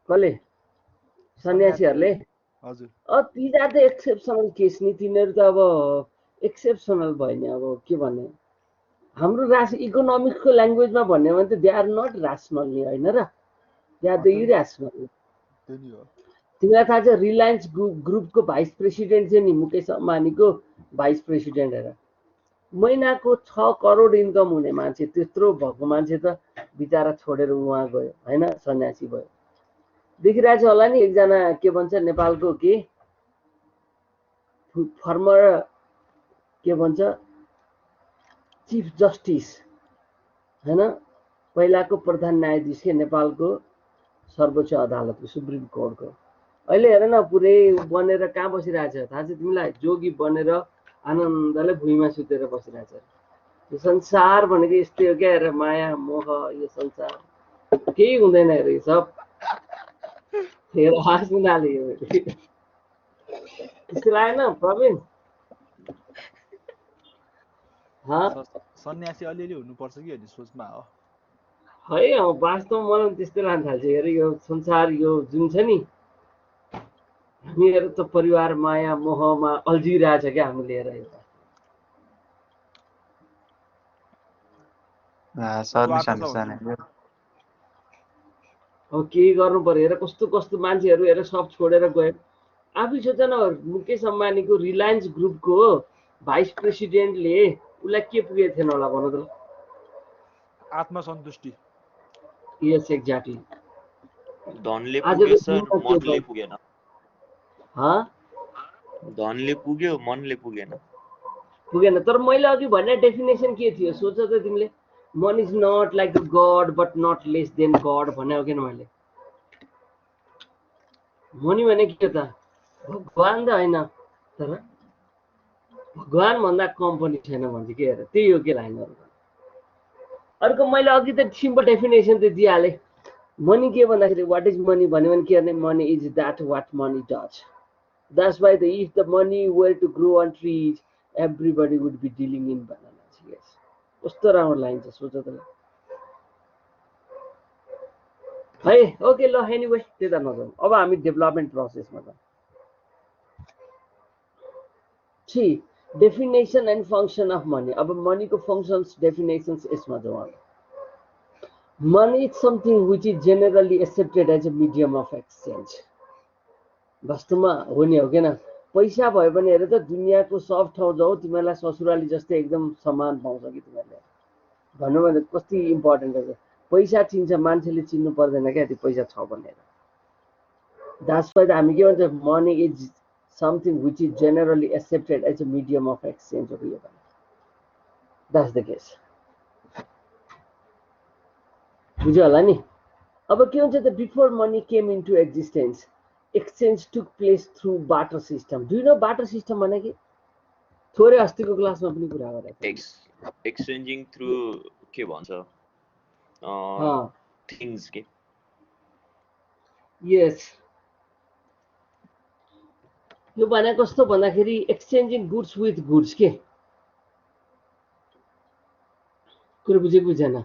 कसले सन्यासीहरूले हजुर तिनीहरू त एक्सेप्सनल केस नि तिनीहरू त अब एक्सेप्सनल भयो नि अब के भन्ने हाम्रो इकोनोमिक्सको ल्याङ्ग्वेजमा भन्यो भने त दे आर नट ऱ्यासनल नि होइन र दे आर द इऱ्यासनल त्यो नि हो तिमीलाई थाहा छ रिलायन्स ग्रुपको भाइस प्रेसिडेन्ट थियो नि मुकेश अम्बानीको भाइस प्रेसिडेन्ट हेर महिनाको 6 करोड इन्कम हुने मान्छे त्यत्रो भएको मान्छे त बिचरा छोडेर उहाँ गयो होइन सन्यासी भयो देखिरहेको छ होला नि एकजना के भन्छ नेपालको के फर्मर के भन्छ चिफ जस्टिस होइन पहिलाको प्रधान न्यायाधीश के नेपालको सर्वोच्च अदालतको सुप्रिम कोर्टको अहिले हेर न पुरै बनेर कहाँ बसिरहेछ थाहा छ तिमीलाई जोगी बनेर आनन्दले भुइँमा सुतेर बसिरहेछ यो संसार भनेको यस्तै हो क्या हेर माया मोह यो संसार केही हुँदैन हेर यो सब फेर हाँस्नुनाले त्यस्तो लागेन प्रवीण सन्यासी अलिअलि हुनुपर्छ कि अनि सोचमा हो है वास्तवमा मलाई त्यस्तै लाग्न थाल्छ हेर यो संसार यो जुन छ नि हामीहरू त परिवार माया मोहमा अल्झिरहेछ क्या हामीले हेर अब केही गर्नु पर्यो हेर कस्तो कस्तो मान्छेहरू हेर सब छोडेर गयो आफै सोच न मुकेश अम्बानीको रिलायन्स ग्रुपको भाइस प्रेसिडेन्टले उसलाई के पुगेको थिएन होला भन त आत्मसन्तुष्टि यस एक्ज्याक्टली धनले पुग्यो सर मनले पुगेन धनले पुग्यो मनले पुगेन तर मैले अघि भने डेफिनेसन के थियो सोच त तिमीले man is not like the god but not less than god भने हो किन मैले मनी भने के त भगवान त होइन तर भगवान भन्दा कम पनि छैन भन्छ के हेर त्यही हो के लाइनहरू अर्को मैले अघि त सिम्पल डेफिनेसन त दिइहालेँ मनी के भन्दाखेरि वाट इज मनी भन्यो भने के गर्ने money is that what money does that's why the if the money were to grow on trees everybody would be dealing in bananas यस कस्तो राम्रो लाइन छ सोच त है ओके ल एनिवे त्यता नजाउँ अब हामी डेभलपमेन्ट प्रोसेसमा जाउँ see definition and function of money अब मनीको फङ्सन्स डेफिनेसन्स यसमा जाउँ अब money is something which is generally accepted as a medium of exchange वास्तवमा हो नि हो किन पैसा भयो भने हेर त दुनियाँको सब ठाउँ जाऊ तिमीलाई ससुराली जस्तै एकदम समान पाउँछ कि तिमीहरूले भन्नु भने कति इम्पोर्टेन्ट रहेछ पैसा चिन्छ मान्छेले चिन्नु पर्दैन क्या त्यो पैसा छ भनेर द्याट्स वाइ हामी के भन्छ money is something which is generally accepted as a medium of exchange हो यो द्याट्स द केस बुझ्यो होला नि अब के हुन्छ त before money came into existence exchange took place through barter system do know barter system भने के थोरै अस्तिको क्लासमा पनि कुरा गरेको एक्सचेन्जिङ थ्रु के भन्छ थिङ्स के यस यो भने कस्तो भन्दाखेरि एक्सचेन्जिङ गुड्स विथ गुड्स के कुरो बुझेको बुझेन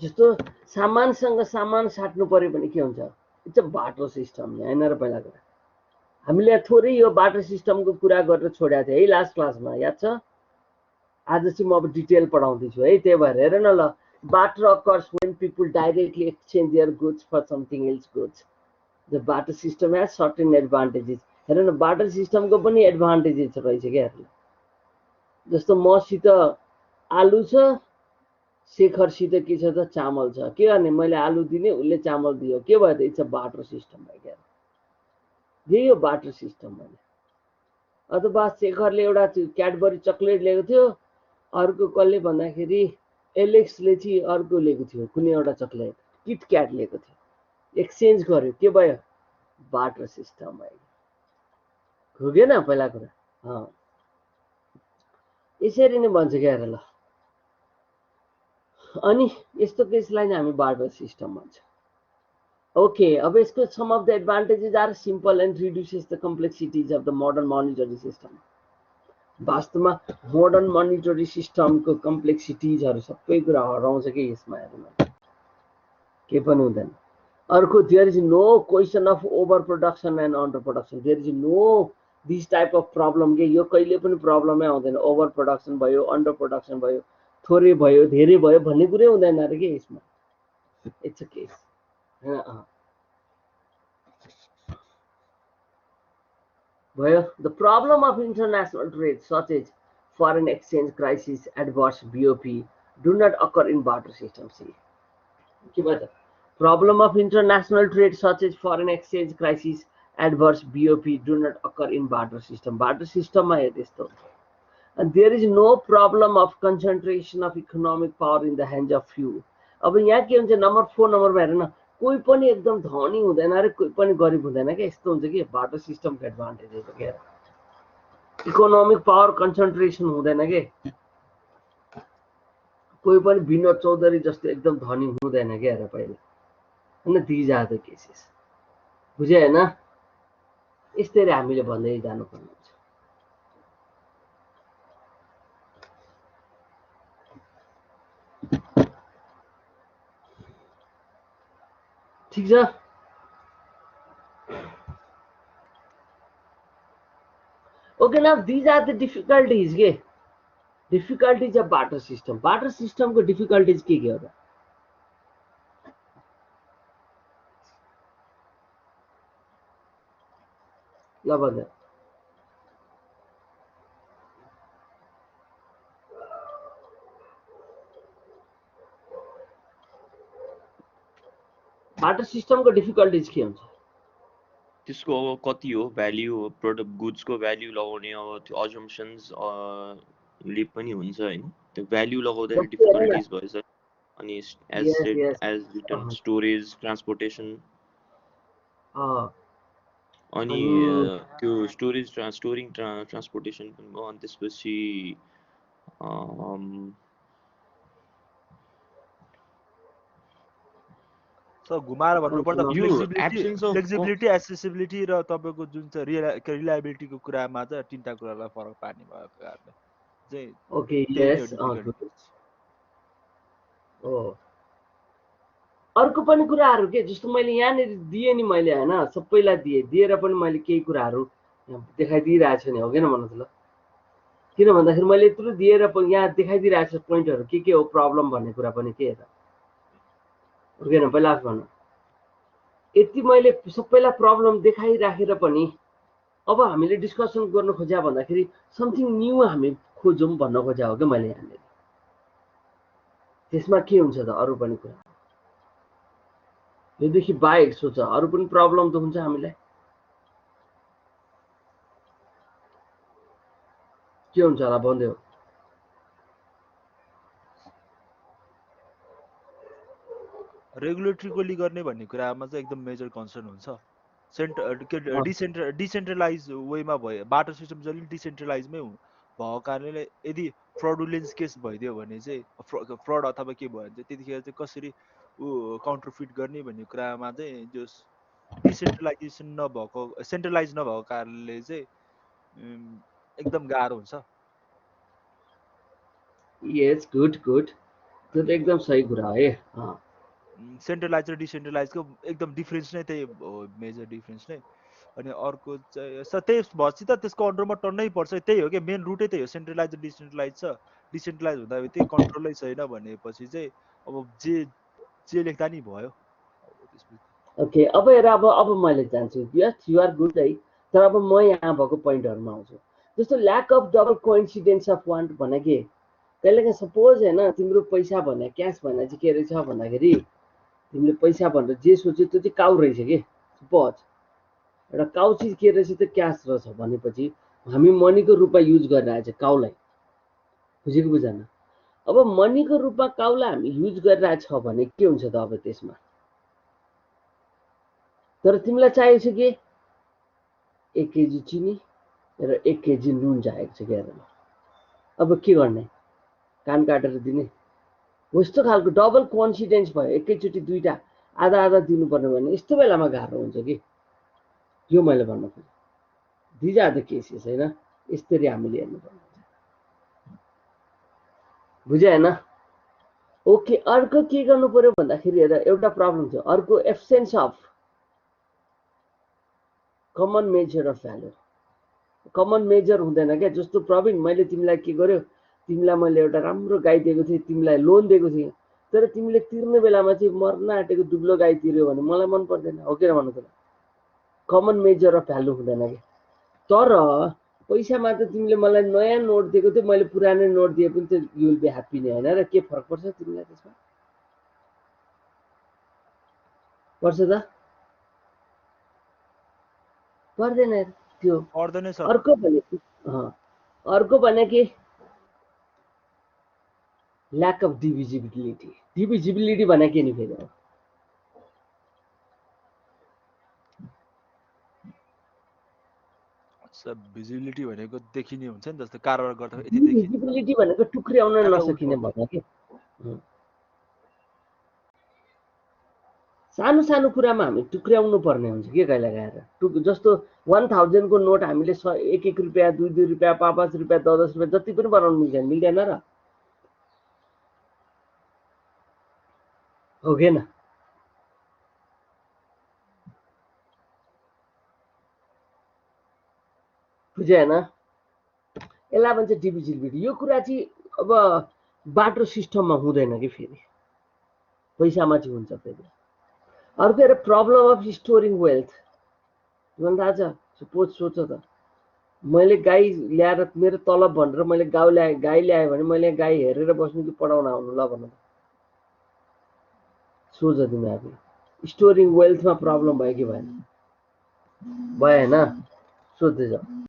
जस्तो सामानसँग सामान साट्नु पर्यो भने के हुन्छ इट्स अ बाटर सिस्टम होइन र पहिला कुरा हामीले थोरै यो बाटर सिस्टमको कुरा गरेर छोडेको थिएँ है लास्ट क्लासमा याद छ आज चाहिँ म अब डिटेल पढाउँदैछु है त्यही भएर हेर न ल barter occurs when people directly exchange their goods for something else goods the barter system has certain advantages हेर न बाटर सिस्टमको पनि एडभान्टेजेस रहेछ क्या जस्तो मसित आलु छ शेखरसित के छ त चामल छ के गर्ने मैले आलु दिने उसले चामल दियो के भयो त इट्स अ बाटर सिस्टम भयो क्या यही हो बाटर सिस्टम भने अथवा शेखरले एउटा क्याडबरी चक्लेट लिएको थियो अर्को कसले भन्दाखेरि एलेक्सले चाहिँ अर्को लिएको थियो कुनै एउटा चक्लेट किट क्याट लिएको थियो एक्सचेन्ज गर्यो के भयो बाटर सिस्टम भयो हो कि न पहिला कुरा यसरी नै भन्छ क्या ल अनि यस्तो केसलाई हामी बार्टर सिस्टम भन्छ ओके अब यसको some of the advantages are simple and reduces the complexities of the modern monetary system वास्तवमा मोडर्न मनिटरी सिस्टमको कम्प्लेक्सिटिजहरू सबै कुरा हराउँछ कि यसमा हेर्नु के पनि हुँदैन। अर्को there is no question of over production and under production, there is no this type of problem के यो कहिले पनि प्रब्लमै आउँदैन। ओभर प्रोडक्सन भयो, अन्डर प्रोडक्सन भयो, थोरै भयो धेरै भयो भन्ने कुरै हुँदैन अरे के यसमा। इट्स अ केस हैन भयो। The problem of international trade such as foreign exchange crisis adverse BOP do not occur in barter system. See के भन्छ problem of international trade such as foreign exchange crisis adverse BOP do not occur in barter system. Barter सिस्टममा हेर त्यस्तो हुन्छ। And there is no problem of concentration of economic power in the hands of few. अब यहाँ के हुन्छ number 4 नम्बरमा हेर न, कोही पनि एकदम धनी हुँदैन अरे कोही पनि गरिब हुँदैन क्या, यस्तो हुन्छ कि बाटो सिस्टमको एडभान्टेज हो क्या। इकोनोमिक पावर कन्सन्ट्रेसन हुँदैन के, कोही पनि विनोद चौधरी जस्तो एकदम धनी हुँदैन क्या हेर पहिला हैन। दिज आर द केसेस, बुझ्यो हैन। यस्तै हामीले भन्दै जानुपर्ने हुन्छ। ठीक छ। Okay, now these are the difficulties के, difficulties of barter system। barter system को difficulties के हो त? ल भन्दा बाटर सिस्टमको डिफिकल्टिज के हुन्छ? त्यसको अब कति हो भ्याल्यु, प्रोडक्ट गुड्सको भ्याल्यु लगाउने, अब त्यो अजम्पसन्स ले पनि हुन्छ हैन। त्यो भ्याल्यु लगाउँदाखेरि डिफिकल्टिज भएछ। अनि as said as return storage transportation, अनि त्यो स्टोरेज स्टोरिङ ट्रान्सपोर्टेसन पनि भयो। अनि त्यसपछि सो घुमाएर भन्नुपर्दा फ्लेक्सिबिलिटी एक्सेसिबिलिटी र तपाईँको जुन चाहिँ रिलायबिलिटीको कुरामा चाहिँ तीनटा कुरालाई फरक पार्ने भएको कारणले चाहिँ ओके यस हो। अर्को पनि कुराहरू के, जस्तो मैले यहाँनिर दिएँ नि मैले हैन, सबैलाई दिएर पनि मैले केही कुराहरू देखाइदिइरहेको छु नि, हो किन भन्नु त ल। किन भन्दाखेरि मैले यत्रो दिएर पनि यहाँ देखाइदिइरहेको छु पोइन्टहरू के हो प्रब्लम भन्ने कुरा पनि के त, हो किन पहिला आफ भन्नु। यति मैले सबैलाई प्रब्लम देखाइराखेर पनि अब हामीले डिस्कसन गर्न खोज्या भन्दाखेरि समथिङ न्यू हामी खोजौँ भन्न खोज्या हो कि मैले यहाँनिर। त्यसमा के हुन्छ त अरू पनि कुरा, योदेखि बाहेक सोच अरू पनि प्रब्लम त हुन्छ हामीलाई। के हुन्छ होला भन्दै हो? रेगुलेटरीली गर्ने भन्ने कुरामा चाहिँ एकदम मेजर कन्सर्न हुन्छ। डिसेन्ट्रलाइज वेमा भयो, बाटो सिस्टम जहिले डिसेन्ट्रलाइजमै भएको कारणले यदि फ्रडुलेन्स केस भइदियो भने चाहिँ फ्रड अथवा के भयो भने चाहिँ त्यतिखेर चाहिँ कसरी काउन्टरफिट गर्ने भन्ने कुरामा चाहिँ जो डिसेन्ट्रलाइजेसन नभएको सेन्ट्रलाइज नभएको कारणले चाहिँ एकदम गाह्रो हुन्छ। यस गुड गुड, त्यो त एकदम सही कुरा है। सेन्ट्रलाइज र डिसेन्ट्रलाइजको एकदम डिफरेन्स नै त्यही हो, मेजर डिफरेन्स नै। अनि अर्को चाहिँ त्यही भएपछि त त्यसको अन्डरमा टन्नै पर्छ, त्यही हो कि मेन रुटै त्यही हो। सेन्ट्रलाइज र डिसेन्ट्रलाइज छ, डिसेन्ट्रलाइज हुँदा त्यही कन्ट्रोलै छैन भनेपछि चाहिँ अब जे लेख्दा नि भयो। ओके अब हेर, अब मैले जान्छु, यस यु आर गुड है। तर अब म यहाँ भएको पोइन्टहरूमा आउँछु, जस्तो lack of double coincidence of want भने के, कहिलेकाहीँ सपोज होइन तिम्रो पैसा भने क्यास भने चाहिँ के रहेछ भन्दाखेरि तिमीले पैसा भनेर जे सोच्यो त्यो चाहिँ काउ रहेछ कि, सपोज एउटा काउ चिज के रहेछ त्यो क्यास रहेछ भनेपछि हामी मनीको रूपमा युज गरिरहेछ काउलाई, बुझेको बुझेन। अब मनीको रूपमा काउलाई हामी युज गरिरहेछ भने के हुन्छ त अब त्यसमा? तर तिमीलाई चाहिएको छ कि 1 केजी चिनी र 1 केजी नुन चाहिएको छ क्या। अब के गर्ने, कान काटेर दिने हो, यस्तो खालको डबल कन्सिडेन्स भयो। एकैचोटि दुईटा आधा आधा दिनुपर्ने भने यस्तो बेलामा गाह्रो हुन्छ कि, यो मैले भन्नु खोजेँ। दिज आर द केसेस होइन, यसरी हामीले हेर्नुपर्ने हुन्छ। बुझ्यो हैन? ओके, अर्को के गर्नु पर्यो भन्दाखेरि हेर एउटा प्रब्लम छ, अर्को absence of common measure of value. Common measure हुँदैन क्या। जस्तो प्रवीण, मैले तिमीलाई के गर्यो, तिमीलाई मैले एउटा राम्रो गाई दिएको थिएँ, तिमीलाई लोन दिएको थिएँ, तर तिमीले तिर्ने बेलामा चाहिँ मर्न आँटेको दुब्लो गाई तिर्यो भने मलाई मन पर्दैन, हो कि भन्नु त? कमन मेजर अफ भ्यालु हुँदैन क्या। तर पैसामा त तिमीले मलाई नयाँ नोट दिएको थियो, मैले पुरानो नोट दिए पनि त यु विल बी ह्याप्पी नै होइन र? के फरक पर्छ तिमीलाई त्यसमा? पर्छ त? पर्दैन त्यो। पर्दैन सर। अर्को भनेको अर्को भने कि ल्याक अफ डिभिजिबिलिटी। डिभिजिबिलिटी भने के नि फेरि? भिजिबिलिटी भनेको देखिने हुन्छ नि, जस्तो कारोबार गर्दा यति देखिने। डिभिजिबिलिटी भनेको टुक्र्याउन नसकिने भन्ने के। सानो सानो कुरामा हामी टुक्र्याउनु पर्ने हुन्छ के कहिले गएर। जस्तो 1000 को नोट हामीले 1 रुपियाँ, 2 रुपियाँ, 5 रुपियाँ, 10 रुपियाँ जति पनि बनाउनु मिल्दैन र? हो कि न? बुझ्यो होइन? यसलाई भन्छ डिभिजिबिलिटी। यो कुरा चाहिँ अब बाटो सिस्टममा हुँदैन कि फेरि, पैसामा चाहिँ हुन्छ फेरि। अर्को एउटा प्रब्लम अफ स्टोरिङ वेल्थ। तिमीलाई थाहा छ? सपोज सोच त, मैले गाई ल्याएर मेरो तलब भनेर मैले गाई ल्याएँ भने मैले गाई हेरेर बस्नु कि पढाउन आउनु? ल भन्नु, सोच तिमी आफै। स्टोरिङ वेल्थमा प्रब्लम भयो कि भएन? भयो होइन? सोध्दै जाऊ।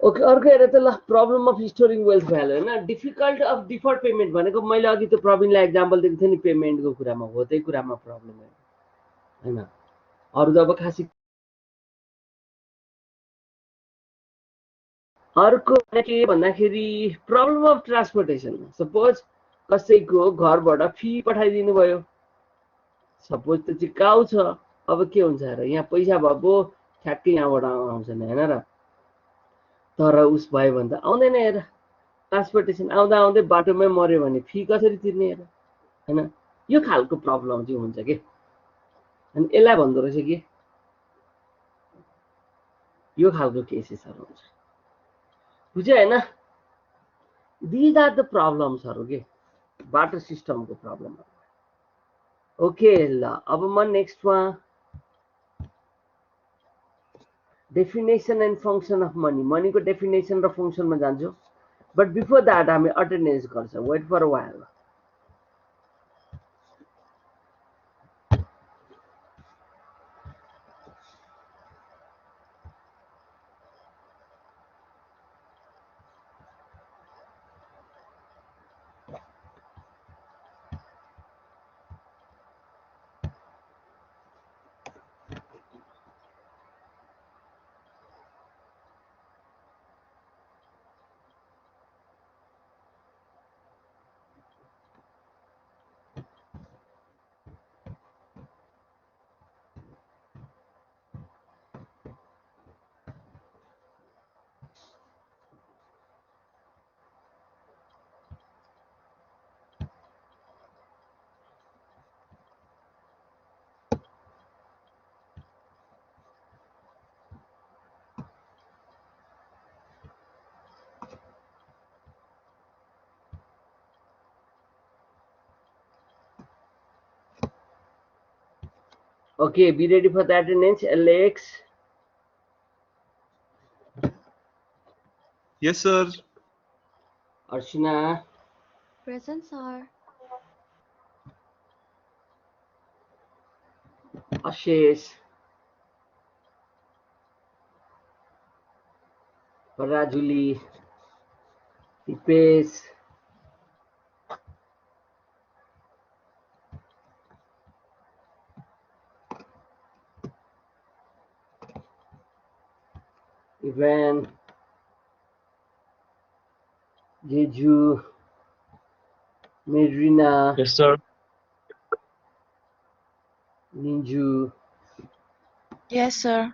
ओके, अर्को हेर त ल, problem of storing wealth value होइन? डिफिकल्ट अफ डिफर्ड पेमेन्ट भनेको मैले अघि त प्रवीणलाई एक्जाम्पल दिएको थिएँ नि, पेमेन्टको कुरामा हो, त्यही कुरामा प्रब्लम होइन। अरू त अब खासै। अर्को के भन्दाखेरि प्रब्लम अफ ट्रान्सपोर्टेसन। सपोज कसैको घरबाट फी पठाइदिनु भयो, सपोज त्यो चाहिँ काउ छ, अब के हुन्छ र? यहाँ पैसा भएको ठ्याक्कै यहाँबाट आउँछ नि होइन र? तर उस भयो भने त आउँदैन हेर। ट्रान्सपोर्टेसन आउँदा आउँदै बाटोमै मऱ्यो भने फी कसरी तिर्ने हेर, होइन? यो खालको प्रब्लम चाहिँ हुन्छ कि। अनि यसलाई भन्दो रहेछ कि यो खालको केसेसहरू हुन्छ। बुझ्यो होइन? दिज आर द प्रब्लम्सहरू के, बाटो सिस्टमको प्रब्लमहरू। ओके ल, अब म नेक्स्टमा definition and function of money, मनीको डेफिनेसन र फङ्सनमा जान्छु। बट बिफोर द्याट हामी अटेन्डेन्स गर्छ। Wait for a while. Okay, be ready for the attendance. Alex. Yes, sir. Arshina. Present, sir. Ashes, Parajuli, Tipesh, Ivan, Jeju, Medrina, Yes, sir. Ninju, Yes, sir.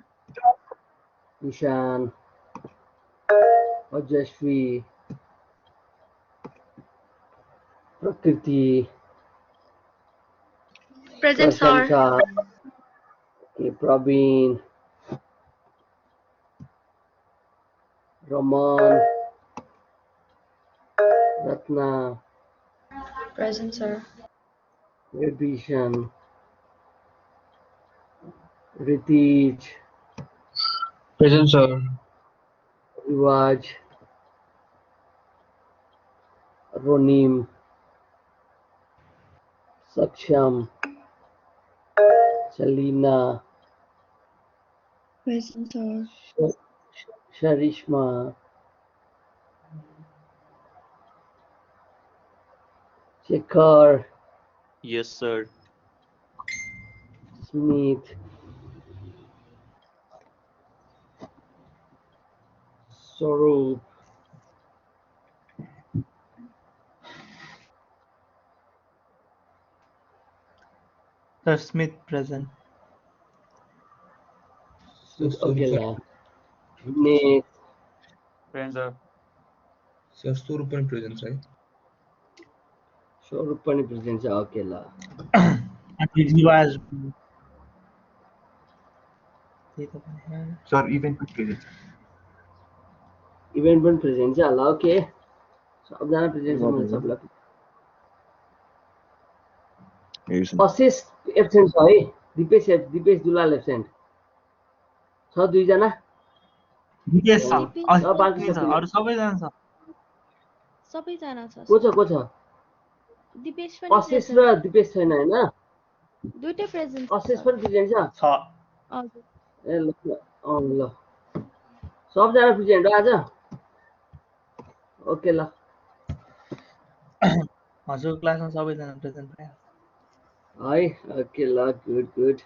Nishan, Ojashvi, Prakriti, Present, sir. Prashanta, okay, Praveen, Raman, Ratna, Present, sir. Vibhishan, Ritij, Present, sir. Rivaj, Ronim, Saksham, Shalina, Present, sir. Sharishma, Shekhar, Yes, sir. Smith, Swaroop, Sir Smith present. okay lah. Vinesh, Present, sir. Sir Swaroop पनि present है. Swaroop पनि present छ, okay lah. अनि रिवाज त्यही त भने। Sir event पनि present. इभेन्ट पनि प्रेजेन्ट छ ल, ओके सबजना प्रेजेन्ट छ मैले सबलाई अशिष एब्सेन्ट छ है, दिपेश दुलाल एब्सेन्ट छ, दुईजना दिपेश छ, दिपेश ल, बाँकी अशिष छ, सबैले अरू सबैजना छ। सबैजना छ। को छ दिपेश पनि अशिष present। र दिपेश छैन होइन, दुईटै प्रेजेन्ट अशिष पनि प्रेजेन्ट छ, हजुर। ए ल सबजना प्रेजेन्ट हो आज, ओके ल। हजुर क्लासमा सबैजना प्रेजेन्ट भयो। है, ओके ल, गुड।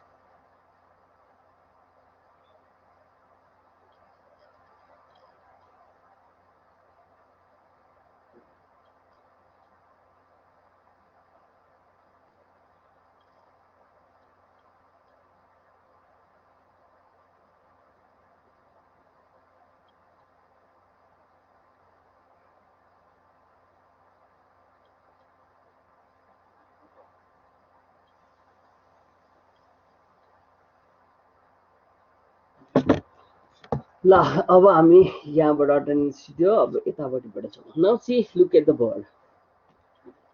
ल अब हामी यहाँबाट अटेन्डेन्स दियो, अब यतापट्टिबाट छौँ। Now see look at the board,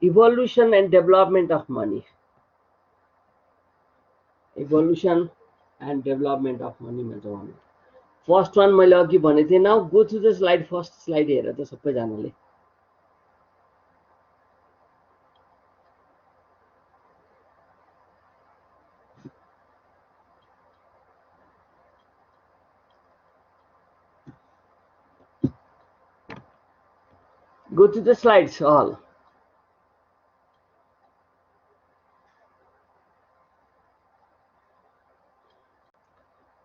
evolution and development of money, evolution and development of मनीमा जाउँ हामी। फर्स्ट वान मैले अघि भनेको थिएँ, now go to the slide, first slide हेर त सबैजनाले। Go to the slides all.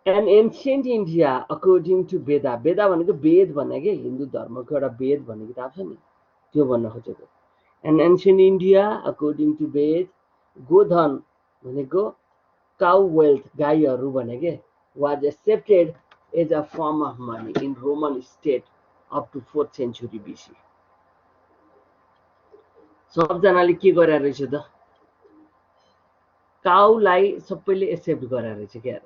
And ancient India, according to Veda, Veda भनेको वेद भन्ने के हिन्दू धर्मको एउटा वेद भन्ने किताब छ नि, त्यो भन्न खोजेको। And ancient India, according to Ved, गोधन भनेको cow wealth, गाईहरू भने के, was accepted as a form of money in Roman state up to 4th century BC. सबजनाले के गरे रहेछ त, काउलाई सबैले एक्सेप्ट गरे रहेछ क्या।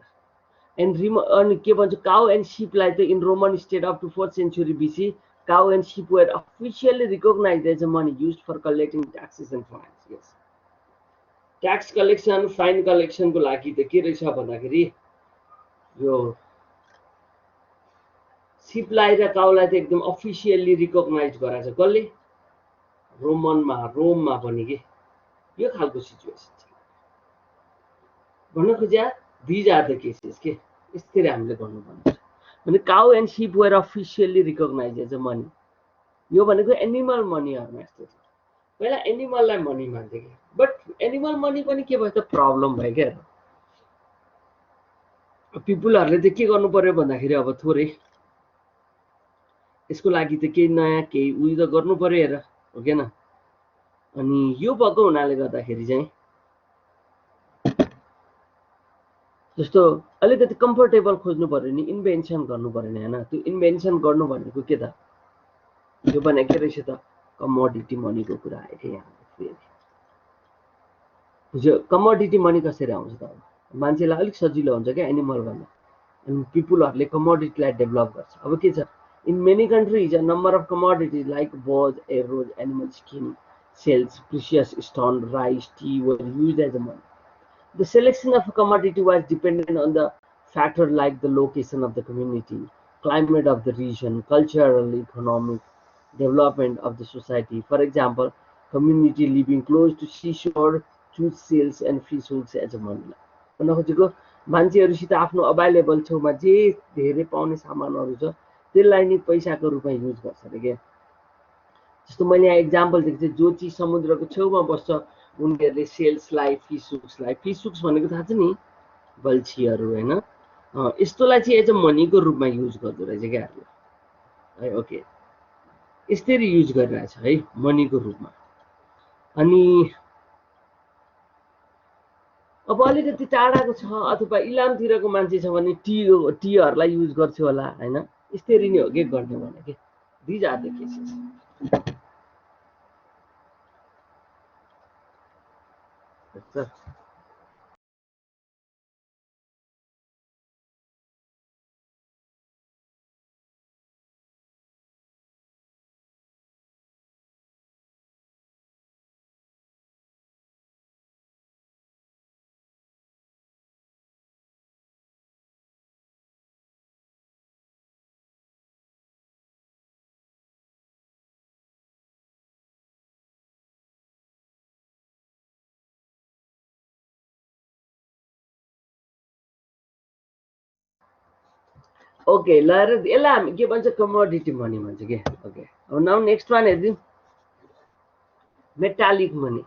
अनि के भन्छ, काउ एन्ड सिपलाई त in Roman state up to 4th century BC, cow and sheep were officially recognized as a money used for collecting taxes and fines. Yes, tax collection, fine कलेक्सनको लागि त के रहेछ भन्दाखेरि यो सिपलाई र काउलाई त एकदम अफिसियल्ली रिकग्नाइज गराएको छ। कसले? रोममा पनि के यो खालको सिचुएसन छ। भन्न खोज्या दिज आर द केसेस के यसरी हामीले गर्नुपर्छ भने cow and sheep were officially recognise as a money यो भनेको एनिमल मनीहरुमा यस्तो छ पहिला एनिमललाई मनी मान्थे के बट एनिमल मनी पनि के भयो त प्रब्लम भयो क्या पिपुलहरुले चाहिँ के गर्नु पर्यो भन्दाखेरि अब थोरै यसको लागि त केही नयाँ केही उयो त गर्नु पर्यो हेर हो के न अनि यो भएको हुनाले गर्दाखेरि चाहिँ जस्तो अलिकति कम्फर्टेबल खोज्नु पर्यो नि इन्भेन्सन गर्नु पर्यो नि हैन त्यो इन्भेन्सन गर्नु भनेको के त यो भने के रहेछ त कमोडिटी मनीको कुरा आयो यहाँ फेरि बुझ्यो कमोडिटी मनी कसरी आउँछ त मान्छेलाई अलिक सजिलो हुन्छ क्या एनिमल भन्दा अनि पिपुलहरुले कमोडिटीलाई डेभलप गर्छ अब के छ in many countries a number of commodities like boards arrows animal skin shells precious stone rice tea were used as a money the selection of a commodity was dependent on the factor like the location of the community climate of the region cultural economic development of the society for example community living close to seashore choose shells and fish hooks as a money भन्न खोजेको मान्छेहरुसित आफ्नो available छेउमा जे धेरै पाउने सामानहरु छ त्यसलाई नि पैसाको रूपमा युज गर्छ रे के जस्तो मैले यहाँ एक्जाम्पल दिएको थिएँ जो चिज समुद्रको छेउमा बस्छ उनीहरुले सेल्सलाई फिश हुक्स भनेको थाहा छ नि गल्छीहरु हैन यस्तोलाई चाहिँ एज अ मनीको रूपमा युज गर्दो रहेछ क्या है ओके यसरी युज गरिरहेछ है मनीको रूपमा अनि अब अलिकति टाढाको छ अथवा इलामतिरको मान्छे छ भने टीहरुलाई युज गर्छ होला हैन यसरी नै हो के गर्ने भने के these are the cases okay ल र यसलाई हामी के भन्छ कमोडिटी मनी भन्छ के ओके अब नाउ नेक्स्ट वान हेर्दिउँ मेटालिक मनी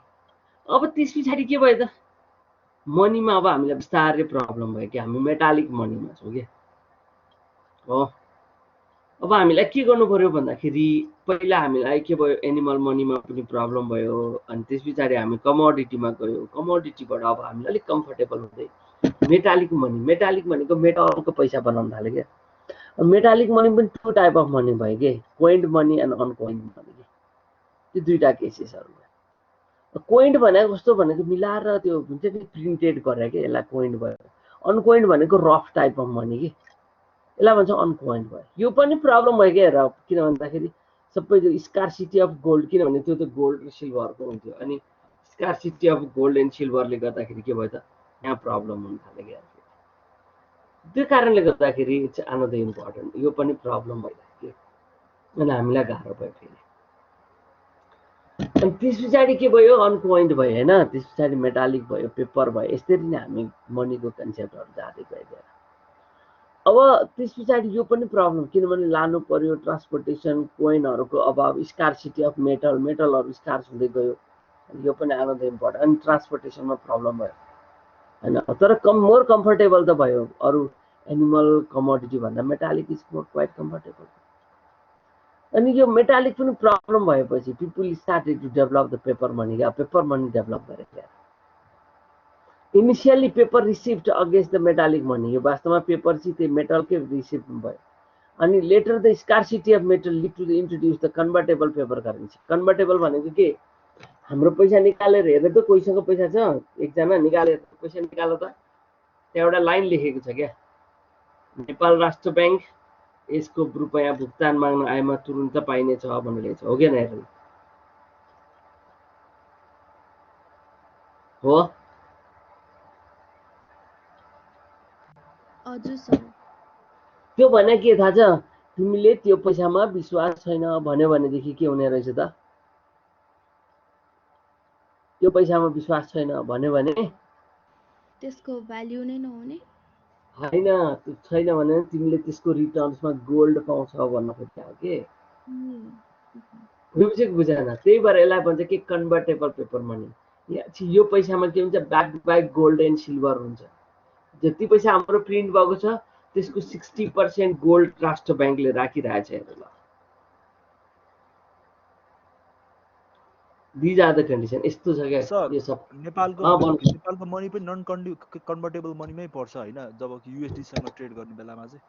अब त्यस पछाडि के भयो त मनीमा अब हामीलाई बिस्तारै प्रब्लम भयो कि हामी मेटालिक मनीमा छौँ के हो अब हामीलाई के गर्नु पर्यो भन्दाखेरि पहिला हामीलाई के भयो एनिमल मनीमा पनि प्रब्लम भयो अनि त्यस पछाडि हामी कमोडिटीमा गयो कमोडिटीबाट अब हामीलाई अलिक कम्फर्टेबल हुँदै मेटालिक भनेको मेटलको पैसा बनाउन थाल्यो क्या मेटालिक मनी पनि टु टाइप अफ मनी भयो के कोइन्ड मनी एन्ड अनकोइन्ड मनी के त्यो दुईटा केसेसहरु भयो कोइन्ड भनेको कस्तो भनेको मिलाएर त्यो हुन्छ नि प्रिन्टेड गरे के यसलाई कोइन्ड भयो अनकोइन्ड भनेको रफ टाइप अफ मनी के यसलाई भन्छ अनकोइन्ड भयो यो पनि प्रब्लम भयो के हेर किन भन्दाखेरि सबै त्यो स्कार्सिटी अफ गोल्ड किनभने त्यो त गोल्ड र सिल्भरको हुन्थ्यो अनि स्कार्सिटी अफ गोल्ड एन्ड सिल्भरले गर्दाखेरि के भयो त यहाँ प्रब्लम हुन थाल्यो के त्यो कारणले गर्दाखेरि इट्स अनदर इम्पोर्टेन्ट यो पनि प्रब्लम भइरहेको थियो अनि हामीलाई गाह्रो भयो फेरि अनि त्यस पछाडि के भयो अनकोइन्ड भयो हैन त्यस पछाडि मेटालिक भयो पेपर भयो यसरी नै हामी मनीको कन्सेप्टहरु जाँदै गयो अब त्यस पछाडि यो पनि प्रब्लम किनभने लानु पर्यो ट्रान्सपोर्टेसन कोइनहरुको अभाव स्कार्सिटी अफ मेटलहरु स्कार्स हुँदै गयो यो पनि अनदर इम्पोर्टेन्ट अनि ट्रान्सपोर्टेसनमा प्रब्लम भयो हैन तर मोर कम्फर्टेबल त भयो अरु एनिमल कमोडिटी भन्दा metallic is more quite comfortable अनि यो मेटालिक पनि प्रब्लम भएपछि people started to develop the paper money क्या पेपर मनी डेभलप गरेको initially paper receipt against the metallic money यो वास्तवमा पेपर चाहिँ त्यो मेटलकै रिसिप्ट भयो अनि later the scarcity of metal lead to the introduce the convertible paper currency convertible भनेको के हाम्रो पैसा निकालेर हेर्दा त कोहीसँग पैसा छ एकजना निकालेर पैसा निकाल्दा त त्यहाँ एउटा लाइन लेखेको छ क्या नेपाल राष्ट्र बैंक यसको रुपैयाँ भुक्तान माग्न आएमा तुरुन्त पाइनेछ भनेर लेखेको छ हो कि हेर्नु हो हजुर सर त्यो भने के थाहा छ तिमीले त्यो पैसामा विश्वास छैन भन्यो भनेदेखि के हुने रहेछ त त्यो पैसामा विश्वास छैन भन्यो भने त्यसको भ्याल्यु नै नहुने? होइन त्यो छैन भने तिमीले त्यसको रिटर्न्समा गोल्ड पाउँछ भन्न खोजेको के बुझेको बुझेन त्यही भएर यसलाई भन्छ कि कन्भर्टेबल पेपर मनी यो पैसामा के हुन्छ back by gold and silver हुन्छ जति पैसा हाम्रो प्रिन्ट भएको छ त्यसको 60% गोल्ड राष्ट्र ब्याङ्कले राखिरहेछ हेर ल दिज आर द कन्डिसन यस्तो छ क्या सर यो सब नेपालको मनी पनि नन कन्भर्टेबल मनीमै पर्छ होइन जबकि युएसडी सँग ट्रेड गर्ने बेलामा चाहिँ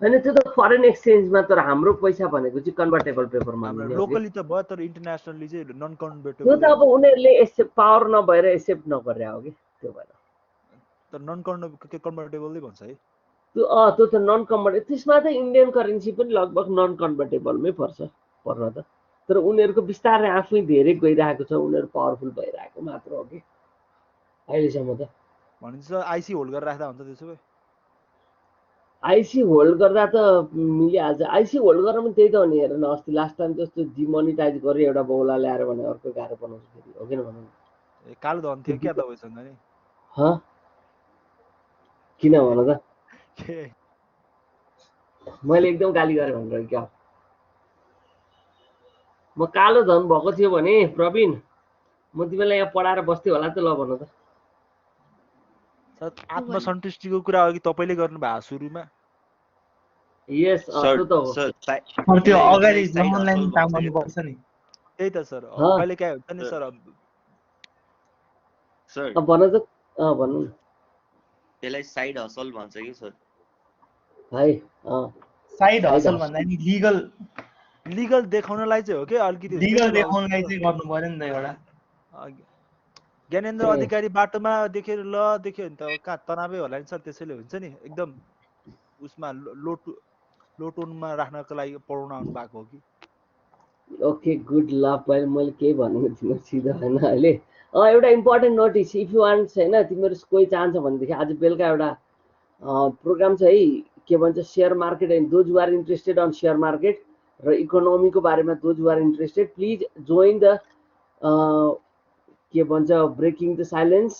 होइन त्यो त फरेन एक्सचेन्जमा तर हाम्रो पैसा भनेको चाहिँ कन्भर्टेबल पेपर मनी लोकली त भयो तर इन्टरनेसनली चाहिँ नन त्यो कन्भर्टेबल त अब उनीहरूले एक्सेप्ट पावर नभएर एक्सेप्ट नगरे हो कि त्यो भएर तर नन कन्भर्टेबलै भन्छ है त्यो त नन कन्भर्टेबल त्यसमा त इन्डियन करेन्सी पनि लगभग नन कन्भर्टेबलमै पर्न त तर उनीहरूको बिस्तारै आफै धेरै गइरहेको छ उनीहरू पावरफुल भइरहेको मात्र हो कि अहिलेसम्म त भनिन्छ आइसी होल्ड गरेर राख्दा हुन्छ त्यसो भए आइसी होल्ड गर्दा त मिलिहाल्छ आइसी होल्ड गरेर पनि त्यही त हो नि हेर न अस्ति लास्ट टाइम जस्तो डिमोनिटाइज गरेर एउटा बौला ल्याएर भने अर्को गाह्रो बनाउँछ फेरि हो किन भनौँ ए कालो धन थियो क्या तपाईँसँग नि किन भन त के मैले एकदम गाली गरेँ भनेर क्या म कालो धन भएको थियो भने प्रवीण म तिमीलाई यहाँ पढाएर बस्थेँ होला त ल भन त आत्मसन्तुष्टिको कुरा अघि तपाईँले गर्नुभयो सुरुमा यस त्यो त हो त्यो अगाडि जमनलाई नि काम गर्नुपर्छ नि त्यही त सर कहिले काहीँ हुन्छ नि सर सर भन त भन्नु न त्यसलाई साइड हसल भन्छ कि सर है साइड हसल भन्दा नि लिगल देखाउनलाई चाहिँ हो कि अलिकति लिगल देखाउनलाई चाहिँ गर्नु पर्यो नि त एउटा ज्ञानेन्द्र अधिकारी बाटोमा देखेर ल देख्यो भने त कहाँ तनावै होला नि सर त्यसैले हुन्छ नि एकदम उसमा लोटोनमा राख्नको लागि पढाउन आउनु भएको हो कि ओके गुड ल मैले केही भन्नु थिइनँ सिधा होइन अहिले एउटा important notice if you want होइन तिमीहरू कोही चाहन्छ भनेदेखि आज बेलुका एउटा प्रोग्राम छ है के भन्छ share market and those who are interested on share market र इकोनोमीको बारेमा those who are interested please join the के भन्छ ब्रेकिङ द साइलेन्स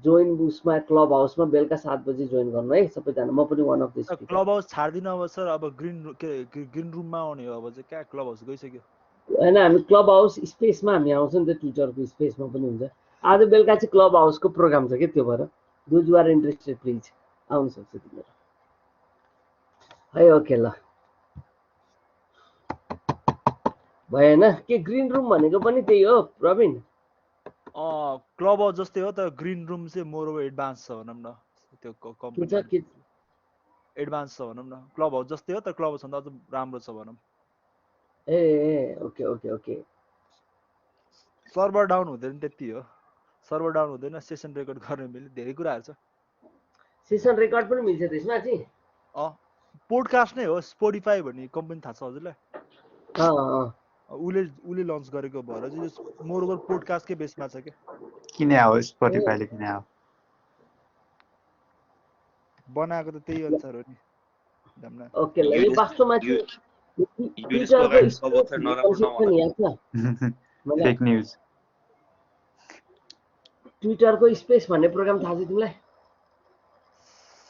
जोइन उसमा क्लब हाउसमा बेलुका 7 बजे जोइन गर्नु है सबैजना म पनि one of this club house छाड्दिनँ अब सर अब ग्रिन रुममा आउने हो अब चाहिँ क्या क्लब हाउस गइसक्यो होइन हामी क्लब हाउस स्पेसमा हामी आउँछ नि त ट्विटरको स्पेसमा पनि हुन्छ आज बेलुका चाहिँ क्लब हाउसको प्रोग्राम छ कि त्यो भएर those who are interested please आउनु सक्छ तिमीहरू है ओके ल भएन के ग्रिन रुम भनेको पनि त्यही हो प्रवीण क्लब हाउस जस्तै हो तर ग्रिन रुम चाहिँ मोर ओभर एडभान्स छ भनौँ न त्यो कम्पनी एडभान्स छ भनौँ न क्लब हाउस जस्तै हो तर क्लब हाउस भन्दा अझ राम्रो छ भनौँ ए okay okay okay server down हुँदैन त्यति हो सर्भर डाउन हुँदैन सेसन रेकर्ड गर्न मिल्ने धेरै कुराहरू छ सेसन रेकर्ड पनि मिल्छ त्यसमा चाहिँ पोडकास्ट नै हो स्पोटिफाई भन्ने कम्पनी थाहा छ हजुरलाई उसले लन्च गरेको भएर चाहिँ मोर ओभर पोडकास्टकै बेसमा छ क्या किन हो स्पोटिफाईले किन हो बनाएको त त्यही अनुसार हो नि ओके ल यो वास्तवमा फेक न्यूज ट्विटरको स्पेस भन्ने प्रोग्राम थाहा छ तिमीलाई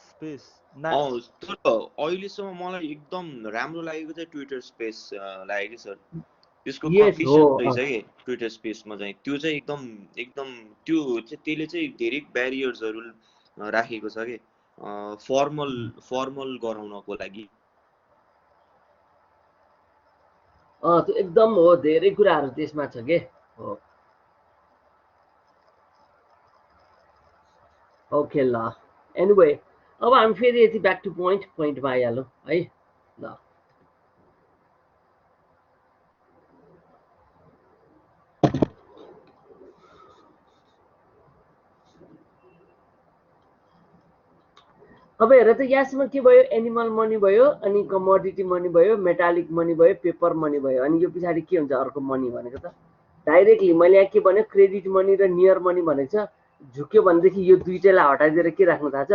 स्पेस अहिलेसम्म मलाई एकदम राम्रो लागेको चाहिँ ट्विटर स्पेस लाग्यो कि सर त्यसको कन्डिसन रहेछ कि ट्विटर स्पेसमा चाहिँ त्यो चाहिँ एकदम त्यो चाहिँ त्यसले चाहिँ धेरै ब्यारियर्सहरू राखेको छ कि फर्मल गराउनको लागि त्यो एकदम हो धेरै कुराहरू त्यसमा छ के हो ओके ल एनिवे अब हामी फेरि यति ब्याक टु पोइन्टमा आइहालौँ है ल अब हेर त यहाँसम्म के भयो एनिमल मनी भयो अनि कमोडिटी मनी भयो मेटालिक मनी भयो पेपर मनी भयो अनि यो पछाडि के हुन्छ अर्को मनी भनेको त डाइरेक्टली मैले यहाँ के भन्यो क्रेडिट मनी र नियर मनी भनेको छ झुक्यो भनेदेखि यो दुईटैलाई हटाइदिएर के राख्नु थाहा छ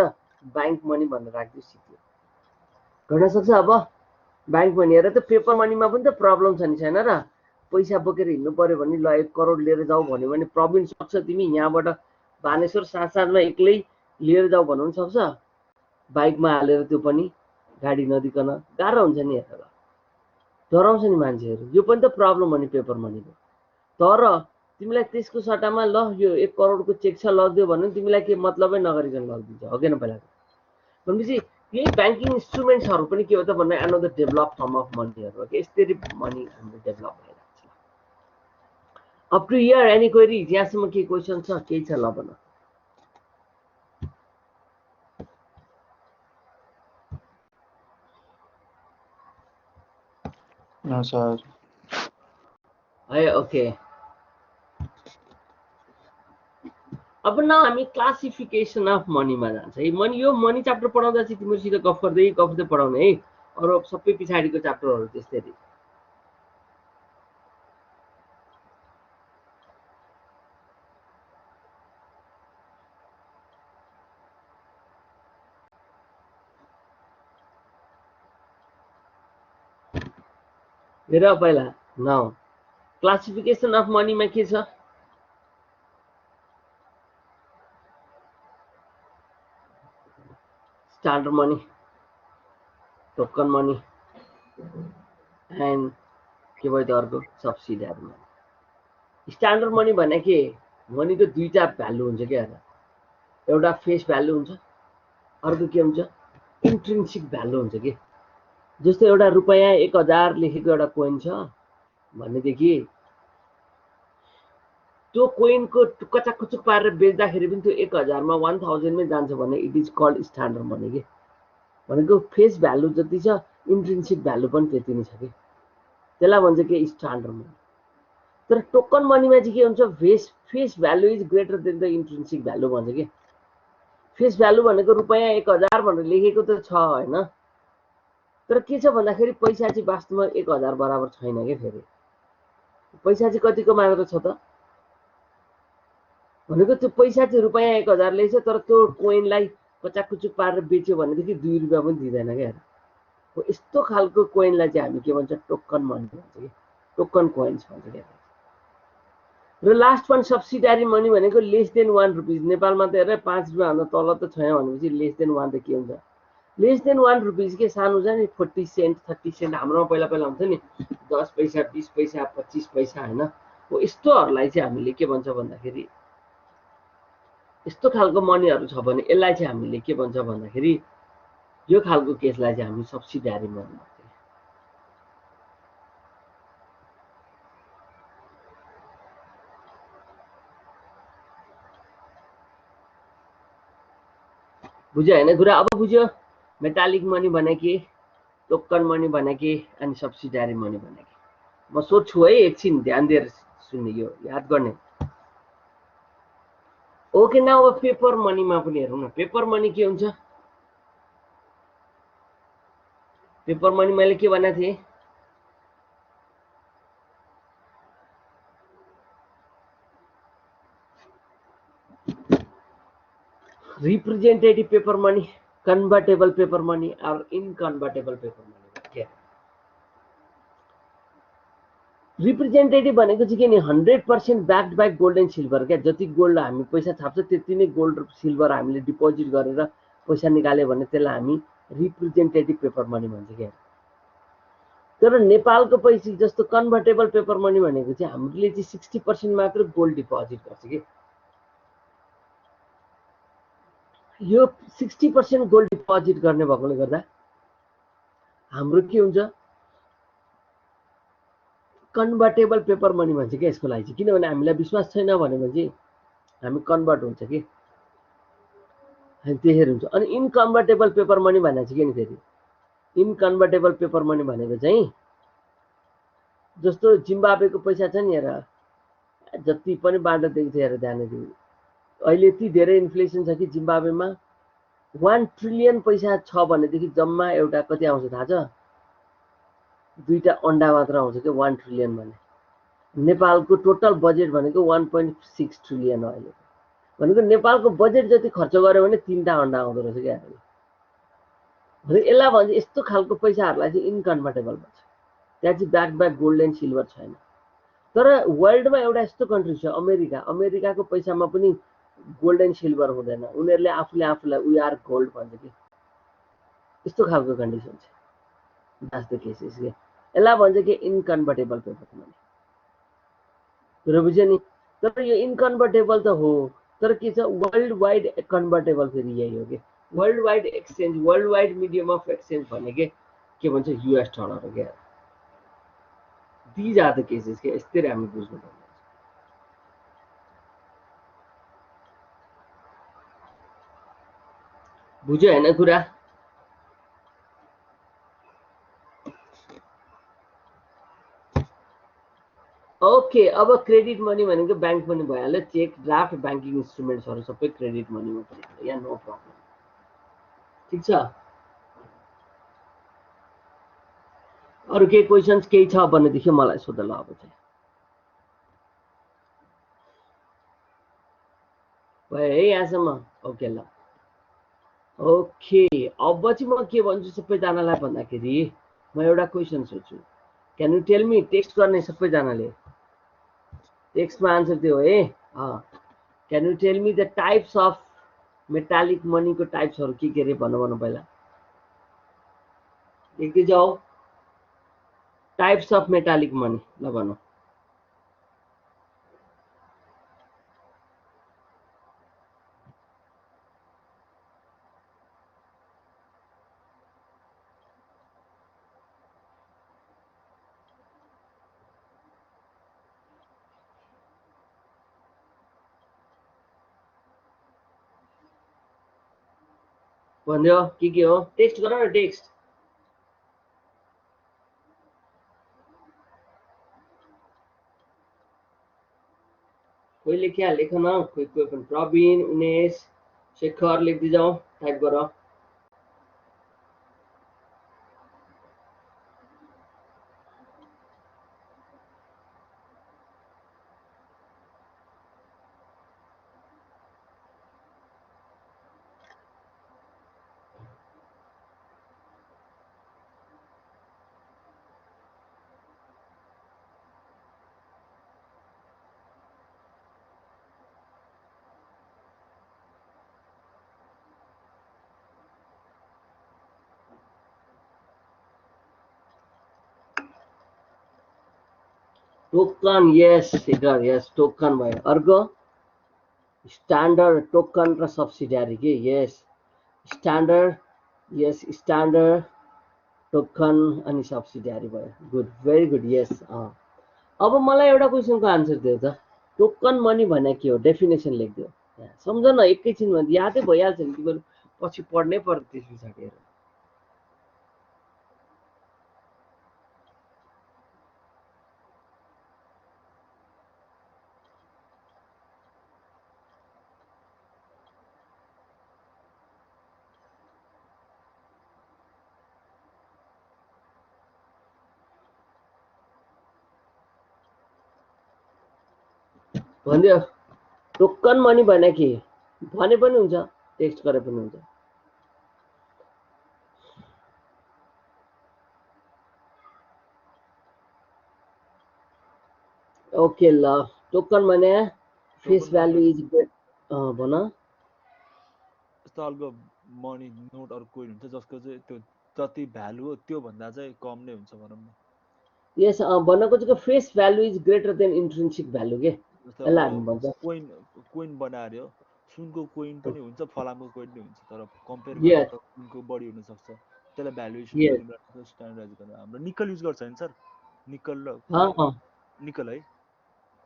ब्याङ्क मनी भनेर राख्दियो सिक्यो घट्न सक्छ अब ब्याङ्क मनी हेर त पेपर मनीमा पनि त प्रब्लम छ नि छैन र पैसा बोकेर हिँड्नु पर्यो भने ल 1 करोड लिएर जाऊ भन्यो भने प्रब्लम सक्छ तिमी यहाँबाट भानेश्वर साँझमा एक्लै लिएर जाऊ भन्नु पनि सक्छ, बाइकमा हालेर त्यो पनि गाडी नदिकन गाह्रो हुन्छ नि हेरेर, डराउँछ नि मान्छेहरू। यो पनि त प्रब्लम हो नि पेपर मनीको। तर तिमीलाई त्यसको सट्टामा ल यो 1 करोडको चेक छ लगिदियो भने तिमीलाई के मतलबै नगरिकन लगिदिन्छ, हो किन पहिला भनेपछि यही ब्याङ्किङ इन्स्ट्रुमेन्ट्सहरू पनि के हो त भन्ने अनदर डेभलप फर्म अफ मनीहरू हो कि यसरी मनी हाम्रो डेभलप भइरहेको छ। Up to here any query? यहाँसम्म के क्वेसन छ? केही छ ल भन। No, sir. है ओके। अब न हामी क्लासिफिकेसन अफ मनीमा जान्छ है। मनी यो मनी च्याप्टर पढाउँदा चाहिँ तिमीहरूसित गफ गर्दै पढाउने है, अरू सबै पछाडिको च्याप्टरहरू त्यस्तै। हेर पहिला नाउ क्लासिफिकेसन अफ मनीमा के छ? Standard money, token money and के भयो त अर्को सब्सिडियरी मनी। स्ट्यान्डर्ड मनी भने के? मनीको दुईटा भ्यालु हुन्छ क्या, एउटा फेस भ्यालु हुन्छ, अर्को के हुन्छ इन्ट्रिन्सिक भ्यालु हुन्छ कि। जस्तो एउटा रुपैयाँ 1000 लेखेको एउटा कोइन छ भनेदेखि त्यो कोइनको कचाककुचुक पारेर बेच्दाखेरि पनि त्यो 1000 मा 1000 मै जान्छ भने it is called standard money के। भनेको फेस भ्यालु जति छ इन्ट्रिन्सिक भ्यालु पनि त्यति नै छ कि, त्यसलाई भन्छ के स्ट्यान्डर्ड मनी। तर टोकन मनीमा चाहिँ के हुन्छ? Face value is greater than the intrinsic value भन्छ कि। फेस भ्यालु भनेको रुपैयाँ 1000 भनेर लेखेको त छ हैन, तर के छ भन्दाखेरि पैसा चाहिँ वास्तवमा 1000 बराबर छैन के। फेरि पैसा चाहिँ कतिको मात्र छ त भनेको त्यो पैसा चाहिँ रुपैयाँ 1000 लेख्छ, तर त्यो कोइनलाई कचाककुचुक पारेर बेच्यो भनेदेखि 2 रुपैयाँ पनि दिँदैन क्या। हो यस्तो खालको कोइनलाई चाहिँ हामी के भन्छ? टोकन मनी भन्छ कि, टोकन कोइन्स भन्छ क्या। र लास्ट वान सब्सिडियरी मनी भनेको लेस देन 1 रुपिस। नेपालमा त हेर 5 रुपियाँ भन्दा तल त छैन भनेपछि लेस देन 1 त के हुन्छ? लेस देन 1 रुपिस के सानो छ नि, 40 सेन्ट 30 सेन्ट हाम्रोमा पहिला हुन्छ नि 10 पैसा 20 पैसा 25 पैसा हैन। हो यस्तोहरूलाई चाहिँ हामीले के भन्छ भन्दाखेरि यस्तो खालको मनीहरू छ भने यसलाई चाहिँ हामीले के भन्छ भन्दाखेरि यो खालको केसलाई चाहिँ हामी सब्सिडियरी मनी भन्छ। बुझ्यो हैन कुरा? अब बुझ्यो मेटालिक मनी भने के, टोकन मनी भने के अनि सब्सिडियरी मनी भने के। म सोध्छु है, एकछिन ध्यान दिएर सुन्ने, यो याद गर्ने। ओके नाउ अब पेपर मनीमा पनि हेरौँ न। पेपर मनी के हुन्छ? पेपर मनी मैले के भनेको थिएँ? Representative paper money, convertible paper money और इनकन्भर्टेबल पेपर मनी। के रिप्रेजेन्टेटिभ भनेको चाहिँ के नि 100% backed by gold and silver क्या। जति गोल्ड हामी पैसा छाप्छ त्यति नै गोल्ड र सिल्भर हामीले डिपोजिट गरेर पैसा निकाल्यो भने त्यसलाई हामी रिप्रेजेन्टेटिभ पेपर मनी भन्छ क्या। तर नेपालको पैसा जस्तो कन्भर्टेबल पेपर मनी भनेको चाहिँ हामीले चाहिँ 60% मात्र गोल्ड डिपोजिट गर्छ कि। यो 60% गोल्ड डिपोजिट गर्ने भएकोले गर्दा हाम्रो के हुन्छ? कन्भर्टेबल पेपर मनी भन्छ क्या यसको लागि चाहिँ। किनभने हामीलाई विश्वास छैन भनेपछि हामी कन्भर्ट हुन्छ कि, त्यसरी हुन्छ। अनि इनकन्भर्टेबल पेपर मनी भनेको चाहिँ के नि फेरि? इनकन्भर्टेबल पेपर मनी भनेको चाहिँ जस्तो जिम्बाब्वेको पैसा छ नि, हेर जति पनि बाँड्दैछ हेर ध्यान दिनु। अहिले यति धेरै इन्फ्लेसन छ कि जिम्बाब्वेमा 1 ट्रिलियन पैसा छ भनेदेखि जम्मा एउटा कति आउँछ थाहा छ? 2टा अन्डा मात्र आउँछ के 1 ट्रिलियन भने। नेपालको टोटल बजेट भनेको 1.6 ट्रिलियन हो अहिले। भनेको नेपालको बजेट जति खर्च गर्यो भने 3टा अन्डा आउँदो रहेछ क्या। भने यसलाई भन्छ यस्तो खालको पैसाहरूलाई चाहिँ इनकन्भर्टेबल भन्छ। त्यहाँ चाहिँ backed by gold and silver छैन। तर वर्ल्डमा एउटा यस्तो कन्ट्री छ अमेरिका। अमेरिकाको पैसामा पनि गोल्ड एन्ड सिल्भर हुँदैन, उनीहरूले आफूले आफूलाई वी आर गोल्ड भन्छ कि यस्तो खालको कन्डिसन छ। द्याट्स द केसेस के यसलाई भन्छ कि इनकन्भर्टेबल पेपर मनी। कुरा बुझ्यो नि? तर यो इनकन्भर्टेबल त हो, तर के छ वर्ल्ड वाइड कन्भर्टेबल फेरि यही हो कि world wide exchange, world wide medium of exchange भनेकै के भन्छ युएस डलर हो क्या। दिज आर द केसेस के यस्तै हामी बुझ्नु पर्छ। बुझ्यो होइन कुरा? ओके, अब क्रेडिट मनी भनेको ब्याङ्क पनि भइहाल्यो, चेक, ड्राफ्ट, ब्याङ्किङ इन्स्ट्रुमेन्ट्सहरू सबै क्रेडिट मनीमा परिहाल्यो, या नो प्रब्लम। ठिक छ? अरू केही क्वेसन्स केही छ भनेदेखि मलाई सोध ल। अब चाहिँ भयो है यहाँसम्म? ओके ल। ओके, अब चाहिँ म के भन्छु सबैजनालाई भन्दाखेरि म एउटा क्वेसन सोध्छु। Can you tell me, text गर्ने सबैजनाले टेक्स्टमा आन्सर दियो है। Can you tell me the types of metallic मनीको टाइप्सहरू के अरे भन्नु पहिला लेख्दै जाऊ। टाइप्स अफ मेटालिक मनी ल भन्नु। भनिदियो के हो? टेक्स्ट गर न, टेक्स्ट। कोही लेख्या लेख न, कोही पनि प्रवीण, उमेश, शेखर लेख्दै जाऊ, टाइप गर। टोकन, यस शेखर, यस टोकन भयो। अर्को स्ट्यान्डर्ड, टोकन र सब्सिडियरी के? यस स्ट्यान्डर्ड, यस स्ट्यान्डर्ड, टोकन अनि सब्सिडियरी भयो। गुड, भेरी गुड, यस। अब मलाई एउटा क्वेसनको आन्सर दियो त। टोकन मनी भने के हो? डेफिनेसन लेखिदियो। सम्झ न, एकैछिनमा यादै भइहाल्छ नि, तिमीहरू पछि पढ्नै पर्छ त्यस पछाडि। भनिदियो टोकन मनी भने के? भने पनि हुन्छ, टेक्स्ट गरे पनि हुन्छ। ओके ल, टोकन भने फेस भ्यालु इज भन। यस्तो खालको मनी नोट अरू कोइन हुन्छ जसको चाहिँ त्यो जति भ्यालु हो त्यो भन्दा चाहिँ कम नै हुन्छ भनौँ न। यस, भन्नको चाहिँ face value is greater than intrinsic value के यसलाई हामी भन्छ। कोइन बनायो, सुनको कोइन पनि हुन्छ, फलामको कोइन पनि हुन्छ, तर कम्पेयर Yes. गर्दा सुनको बढी हुन सक्छ। त्यसलाई भ्यालुएसन Yes. स्ट्यान्डर्डाइज गर्न। हाम्रो निकल युज गर्छ नि सर, निकल र निकल है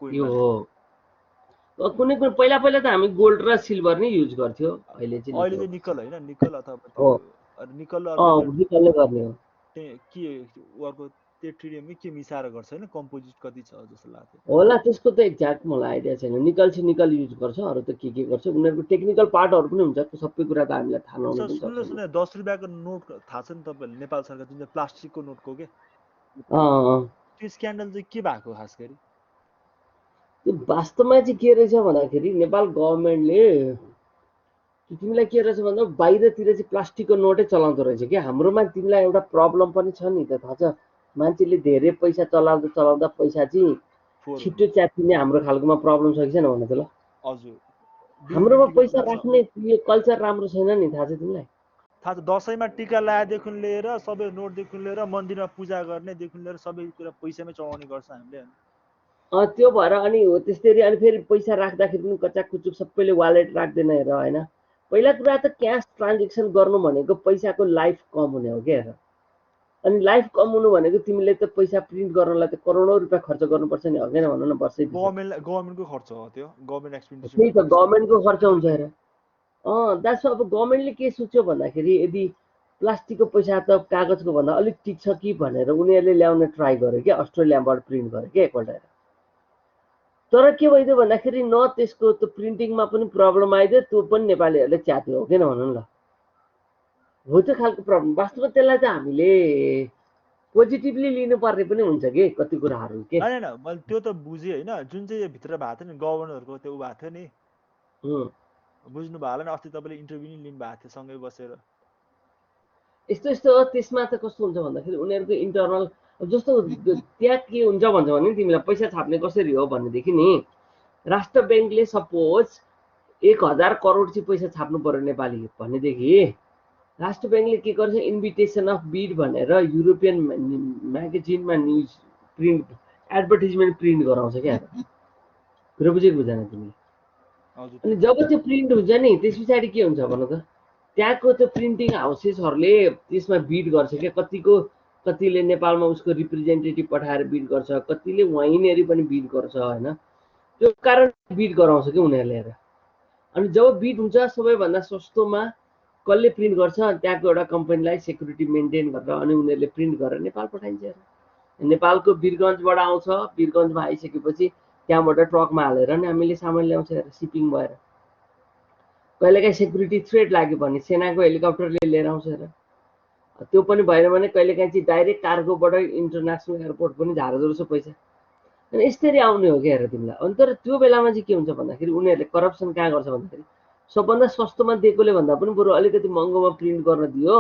यो हो। कुनै कुनै पहिला पहिला त हामी गोल्ड र सिल्भर नै युज गर्थ्यो, अहिले चाहिँ निकल होइन, निकल अथवा हो निकल निकलले गर्ने हो। के अर्को टेट्रियम के मिसाएर गर्छ होइन, कम्पोजिट कति छ जस्तो लाग्थ्यो होला, त्यसको त एक्ज्याक्ट मलाई आइडिया छैन। निकल चाहिँ निकल युज गर्छ, अरू त के गर्छ उनीहरूको टेक्निकल पार्टहरू पनि हुन्छ, सबै कुरा त हामीलाई थाहा नहुनु पनि सक्छ। सुन्नुहोस् न, 10 रुपियाँको नोट थाहा छ नि तपाईँहरूले? नेपाल सरकार जुन चाहिँ प्लास्टिकको नोटको के त्यो स्क्यान्डल चाहिँ के भएको खास गरी? त्यो वास्तवमा चाहिँ के रहेछ भन्दाखेरि नेपाल गभर्मेन्टले तिमीलाई के रहेछ भन्दा बाहिरतिर चाहिँ प्लास्टिकको नोटै चलाउँदो रहेछ क्या। हाम्रोमा तिमीलाई एउटा प्रब्लम पनि छ नि त, थाहा छ? मान्छेले धेरै पैसा चलाउँदा पैसा चाहिँ छिट्टो च्यातिने हाम्रो खालकोमा प्रब्लम छ कि छैन भन्नु त ल। हजुर, हाम्रोमा बिल पैसा गर्नुपर्छ। राख्ने यो कल्चर राम्रो छैन नि, थाहा छ तिमीलाई? थाहा छ, दसैँमा टिका लगाएदेखि लिएर सबै नोटदेखि लिएर मन्दिरमा पूजा गर्नेदेखि लिएर सबै कुरा पैसामै चढाउने गर्छ हामीले। त्यो भएर अनि हो त्यसरी। अनि फेरि पैसा राख्दाखेरि पनि कचाक कुचुक सबैले वालेट राख्दैन हेर होइन। पहिला कुरा त क्यास ट्रान्जेक्सन गर्नु भनेको पैसाको लाइफ कम हुने हो क्या हेर। अनि लाइफ कम हुनु भनेको तिमीले त पैसा प्रिन्ट गर्नलाई त करोडौँ रुपियाँ खर्च गर्नुपर्छ नि, हो किन भन न वर्षै पछि। गभर्मेन्टको खर्च हो त्यो, गभर्मेन्ट एक्सपेन्डिचर। त्यही त गभर्मेन्टको खर्च हुन्छ हेर। दाजु अब गभर्मेन्टले के सोच्यो भन्दाखेरि यदि प्लास्टिकको पैसा त कागजको भन्दा अलिक टिक्छ कि भनेर उनीहरूले ल्याउन ट्राई गर्यो क्या, अस्ट्रेलियाबाट प्रिन्ट गर्यो क्या एकपल्ट हेर। तर के भइदियो भन्दाखेरि न त्यसको त्यो प्रिन्टिङमा पनि प्रब्लम आइदियो, त्यो पनि नेपालीहरूले च्यात्यो, हो किन भनौँ ल। हो त्यो खालको प्रब्लम। वास्तवमा त्यसलाई त हामीले पोजिटिभली लिनुपर्ने पनि हुन्छ कि कति कुराहरू के। होइन मैले त्यो त बुझेँ होइन, जुन चाहिँ भित्र भएको थियो नि गभर्नरको त्यो ऊ भएको थियो नि, बुझ्नु भयो होला नि, अस्ति तपाईँले इन्टरभ्यू नि लिनु भएको थियो सँगै बसेर। यस्तो यस्तो त्यसमा त कस्तो हुन्छ भन्दाखेरि उनीहरूको इन्टरनल जस्तो त्यहाँ के हुन्छ भन्छ भने तिमीलाई पैसा छाप्ने कसरी हो भनेदेखि नि, राष्ट्र ब्याङ्कले सपोज 1000 करोड चाहिँ पैसा छाप्नु पर्यो नेपाली भनेदेखि राष्ट्र ब्याङ्कले के गर्छ, इन्भिटेसन अफ बिड भनेर युरोपियन म्यागजिनमा न्युज प्रिन्ट एडभर्टिजमेन्ट प्रिन्ट गराउँछ क्या। कुरो बुझेको बुझेन तिमीले? अनि जब त्यो प्रिन्ट हुन्छ नि त्यस पछाडि के हुन्छ भन त, त्यहाँको त्यो प्रिन्टिङ हाउसेसहरूले त्यसमा बिड गर्छ क्या। कतिले नेपालमा उसको रिप्रेजेन्टेटिभ पठाएर बिड गर्छ, कतिले वहीँनेरि पनि बिड गर्छ होइन। त्यो कारण बिड गराउँछ कि उनीहरूले हेर। अनि जब बिड हुन्छ सबैभन्दा सस्तोमा कसले प्रिन्ट गर्छ, त्यहाँको एउटा कम्पनीलाई सेक्युरिटी मेन्टेन गरेर अनि उनीहरूले प्रिन्ट गरेर नेपाल पठाइन्छ हेर। नेपालको वीरगन्जबाट आउँछ, वीरगन्जमा आइसकेपछि त्यहाँबाट ट्रकमा हालेर नि हामीले सामान ल्याउँछ हेर, सिपिङ भएर। कहिलेकाहीँ सेक्युरिटी थ्रेट लाग्यो भने सेनाको हेलिकप्टरले लिएर आउँछ हेर। त्यो पनि भएन भने कहिलेकाहीँ चाहिँ डाइरेक्ट कार्गोबाट इन्टरनेसनल एयरपोर्ट पनि झार्दो रहेछ पैसा। अनि यसरी आउने हो क्या हेर तिमीलाई। अनि तर त्यो बेलामा चाहिँ के हुन्छ भन्दाखेरि उनीहरूले करप्सन कहाँ गर्छ भन्दाखेरि सबभन्दा सस्तोमा दिएकोले भन्दा पनि बरु अलिकति महँगोमा प्रिन्ट गर्न दियो।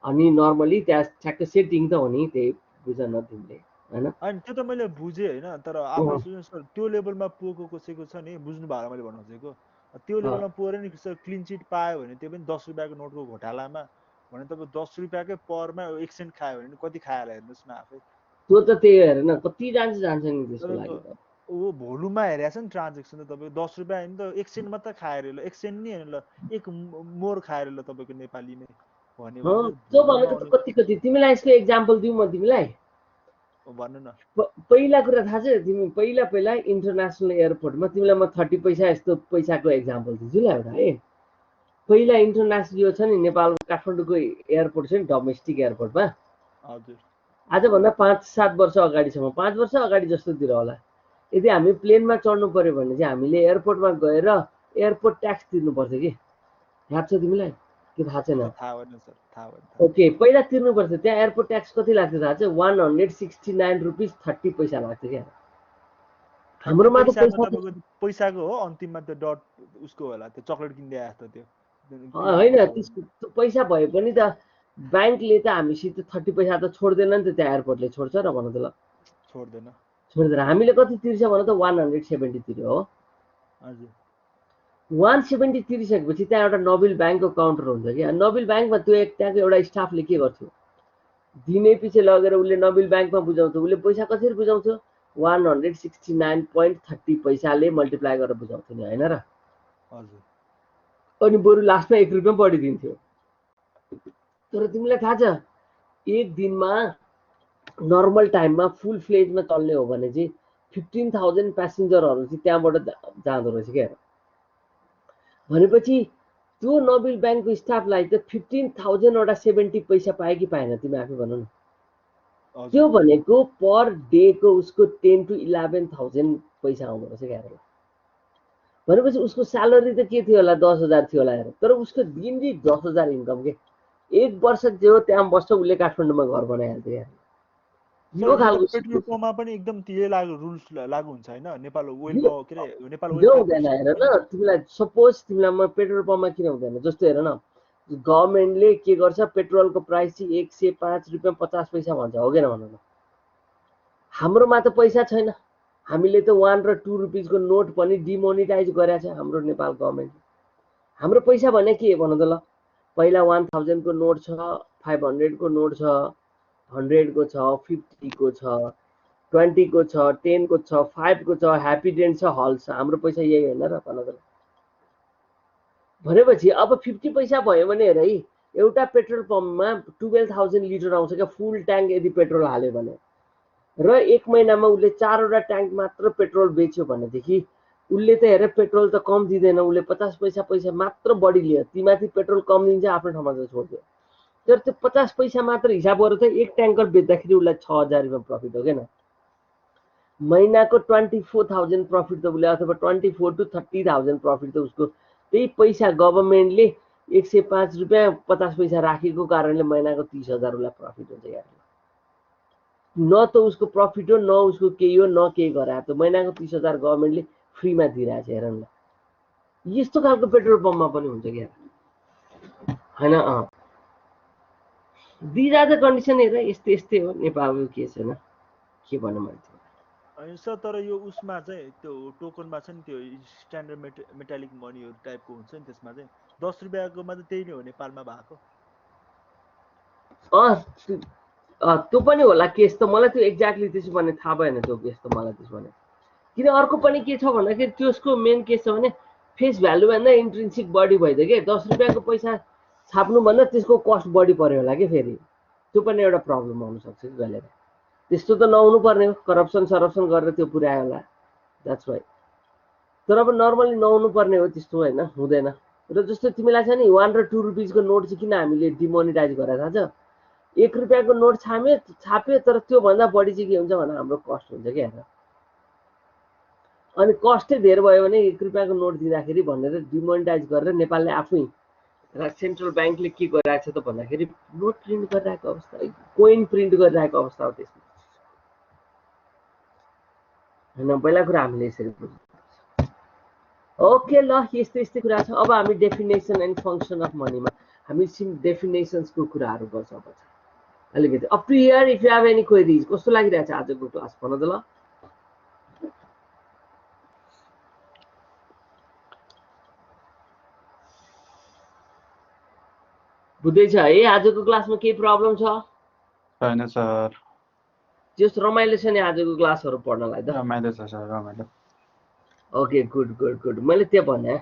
अनि नर्मली त्यहाँ ठ्याक्क सेटिङ त हो नि, त्यही बुझ न तिमीले होइन। अनि त्यो त मैले बुझेँ होइन, तर आफूले सोच्नु सर त्यो लेभलमा पुगेको कसैको छ नि, बुझ्नु भयो होला मैले भन्नु खोजेको। त्यो लेभलमा पुगेर नि क्लिन चिट पायो भने त्यो पनि 10 रुपियाँको नोटको घोटालामा भने तपाईँ 10 रुपियाँकै परमा 1 सेन्ट खायो भने कति खायो होला हेर्नुहोस् न आफै। त्यो त त्यही हेर न कति जान्छ नि त्यसको लागि त। ऊ भोलुममा हेरेको छ नि ट्रान्जेक्सन त तपाईँको 10 रुपियाँ होइन त 1 सेन्ट मात्र खाएर ल, 1 सेन्ट नि होइन ल, 1 मोर खाएर ल तपाईँको नेपालीमै भन्यो भने त्यो भनेको त कति तिमीलाई यसको एक्जाम्पल दिउँ म तिमीलाई? भन्नु न। पहिला कुरा थाहा छ तिमी, पहिला इन्टरनेसनल एयरपोर्टमा तिमीलाई म 30 पैसा यस्तो पैसाको एक्जाम्पल दिन्छु ल एउटा है। पहिला इन्टरनेसनल यो छ नि नेपालको काठमाडौँको एयरपोर्ट छ नि डोमेस्टिक एयरपोर्टमा, हजुर आजभन्दा 5-7 वर्ष अगाडिसम्म, 5 वर्ष अगाडि जस्तोतिर होला, यदि हामी प्लेनमा चढ्नु पर्यो भने चाहिँ हामीले एयरपोर्टमा गएर एयरपोर्ट ट्याक्स तिर्नु पर्थ्यो कि, याद छ तिमीलाई कि थाहा छैन? थाहा भएन सर, थाहा भएन। ओके, पहिला तिर्नु पर्थ्यो। त्यहाँ एयरपोर्ट ट्याक्स कति लाग्थ्यो थाहा छ? 169 रुपिस 30 पैसा लाग्थ्यो क्या। हाम्रोमा त पैसाको हो, अन्तिममा त्यो डट उसको होला, त्यो चक्लेट किन्दै आएको त्यो होइन, त्यसको पैसा भए पनि त ब्याङ्कले त हामीसित 30 पैसा त छोड्दैन नि त, त्यहाँ एयरपोर्टले छोड्छ र भन त ल? छोड्दैन। हामीले कति तिर्छ भन त? 170 तिर्यो हो। हजुर 170 तिरिसकेपछि त्यहाँ एउटा नोबेल ब्याङ्कको काउन्टर हुन्छ कि। नोबेल ब्याङ्कमा त्यो त्यहाँको एउटा स्टाफले के गर्थ्यो, दिनै पछि लगेर उसले नोबेल ब्याङ्कमा बुझाउँथ्यो। उसले पैसा कसरी बुझाउँथ्यो? 169.30 पैसाले मल्टिप्लाई गरेर बुझाउँथ्यो नि, होइन र? हजुर। अनि बरु लास्टमा 1 रुपियाँ बढिदिन्थ्यो। तर तिमीलाई थाहा छ एक दिनमा नर्मल टाइममा फुल फ्लेजमा चल्ने हो भने चाहिँ 15,000 प्यासेन्जरहरू चाहिँ त्यहाँबाट जाँदो रहेछ क्या। भनेपछि त्यो नोबेल ब्याङ्कको स्टाफलाई त 15,000 वटा 70 पैसा पायो कि पाएन तिमी आफै भन न? त्यो भनेको पर डेको उसको 10 to 11,000 पैसा आउँदो रहेछ क्या। भनेपछि उसको स्यालेरी त के थियो होला? 10,000 थियो होला हेर। तर उसको दिनरी 10,000 इन्कम के। 1 वर्ष जो त्यहाँ बस्छ उसले काठमाडौँमा घर बनाइहाल्थ्यो यार। यो खालको पेट्रोल पम्पमा पनि एकदम त्यही लागु रुल्स लागु हुन्छ हैन? नेपाल ओइल के रे नेपाल ओइल हुँदैन हेर न। तिमीलाई सपोज तिमीलाई म पेट्रोल पम्पमा किन हुँदैन जस्तो हेर न, गभर्मेन्टले के गर्छ, पेट्रोलको प्राइस चाहिँ 105 रुपियाँ 50 पैसा भन्छ, हो किन भन न? हाम्रोमा त पैसा छैन, हामीले त 1 र 2 रुपीजको नोट पनि डिमोनिटाइज गरेछ हाम्रो नेपाल गभर्नमेन्टले। हाम्रो पैसा भने के भन्नु त ल, पहिला 1000 को नोट छ, 500 को नोट छ, 100 को छ, 50 को छ, 20 को छ, 10 को छ, 5 को छ, ह्याप्पी डेन्ट छ, हल छ। हाम्रो पैसा यही होइन र भन्नु त ल। भनेपछि अब 50 पैसा भयो भने हेर है, एउटा पेट्रोल पम्पमा 12000 लिटर आउँछ क्या फुल ट्याङ्क यदि पेट्रोल हाल्यो भने, र एक महिनामा उसले 4 वटा ट्याङ्क मात्र पेट्रोल बेच्यो भनेदेखि उसले त हेर पेट्रोल त कम दिँदैन, उसले 50 पैसा मात्र बढी लियो। तीमाथि पेट्रोल कम दिन्छ आफ्नो ठाउँमा चाहिँ छोड्दियो, तर त्यो 50 पैसा मात्र हिसाब गरेर त एक ट्याङ्कर बेच्दाखेरि उसलाई 6000 रुपियाँ प्रफिट हो क्या। महिनाको 24,000 प्रफिट त उसले, अथवा 24 to 30,000 प्रफिट त उसको। त्यही पैसा गभर्नमेन्टले 105 रुपियाँ 50 पैसा राखेको कारणले महिनाको 30,000 उसलाई प्रफिट हुन्छ यार। न त उसको प्रफिट हो, न उसको केही हो, न केही गरायो। त महिनाको 30,000 गभर्नमेन्टले फ्रीमा दिइरहेछ हेर न। यस्तो खालको पेट्रोल पम्पमा पनि हुन्छ क्या होइन। दिज आर द कन्डिसन हेर, यस्तै हो नेपालको केस होइन, के भन्नु मैले। होइन सर, तर यो उसमा चाहिँ त्यो टोकनमा छ नि त्यो स्ट्यान्डर्ड मेटालिक मनीहरू टाइपको हुन्छ नि, त्यसमा चाहिँ 10 रुपियाँकोमा चाहिँ त्यही नै हो नेपालमा भएको। त्यो पनि होला केस त, मलाई त्यो एक्ज्याक्टली त्यसो भने थाहा भएन त्यो केस त मलाई त्यसो भने। किन अर्को पनि के छ भन्दाखेरि त्यसको मेन केस छ भने फेस भ्यालुभन्दा इन्ट्रिन्सिक बढी भइदियो कि 10 रुपियाँको पैसा छाप्नुभन्दा त्यसको कस्ट बढी पर्यो होला कि फेरि, त्यो पनि एउटा प्रब्लम आउनसक्छ कि कहिले। त्यस्तो त नहुनु पर्ने हो, करप्सन गरेर त्यो पुर्यायो होला, द्याट्स वाइ। तर अब नर्मली नहुनु पर्ने हो त्यस्तो होइन, हुँदैन। र जस्तो तिमीलाई छ नि 1 र 2 रुपीजको नोट चाहिँ किन हामीले डिमोनिटाइज गरेर थाहा छ, 1 रुपियाँको नोट छाप्यो तर त्योभन्दा बढी चाहिँ के हुन्छ भने हाम्रो कस्ट हुन्छ क्या हेर। अनि कस्टै धेरै भयो भने 1 रुपियाँको नोट दिँदाखेरि भनेर डिमोनिटाइज गरेर नेपालले आफै सेन्ट्रल ब्याङ्कले के गरिरहेको छ त भन्दाखेरि नोट प्रिन्ट गरिरहेको अवस्था, कोइन प्रिन्ट गरिरहेको अवस्था हो त्यसमा होइन। पहिला कुरा हामीले यसरी बुझ्नु। ओके ल, यस्तै कुरा छ। अब हामी डेफिनेसन एन्ड फङ्सन अफ मनीमा हामी डेफिनेसन्सको कुराहरू गर्छौँ अब अलिकति। Up to here if you have any queries. कस्तो लागिरहेछ आजको क्लास भन त ल। बुझ्दैछ है आजको क्लासमा केही प्रब्लम छ? छैन सर, जस रमाइलो छ नि आजको क्लासहरू पढ्नलाई त? रमाइलो छ सर, रमाइलो। Okay good. मैले त्यो भने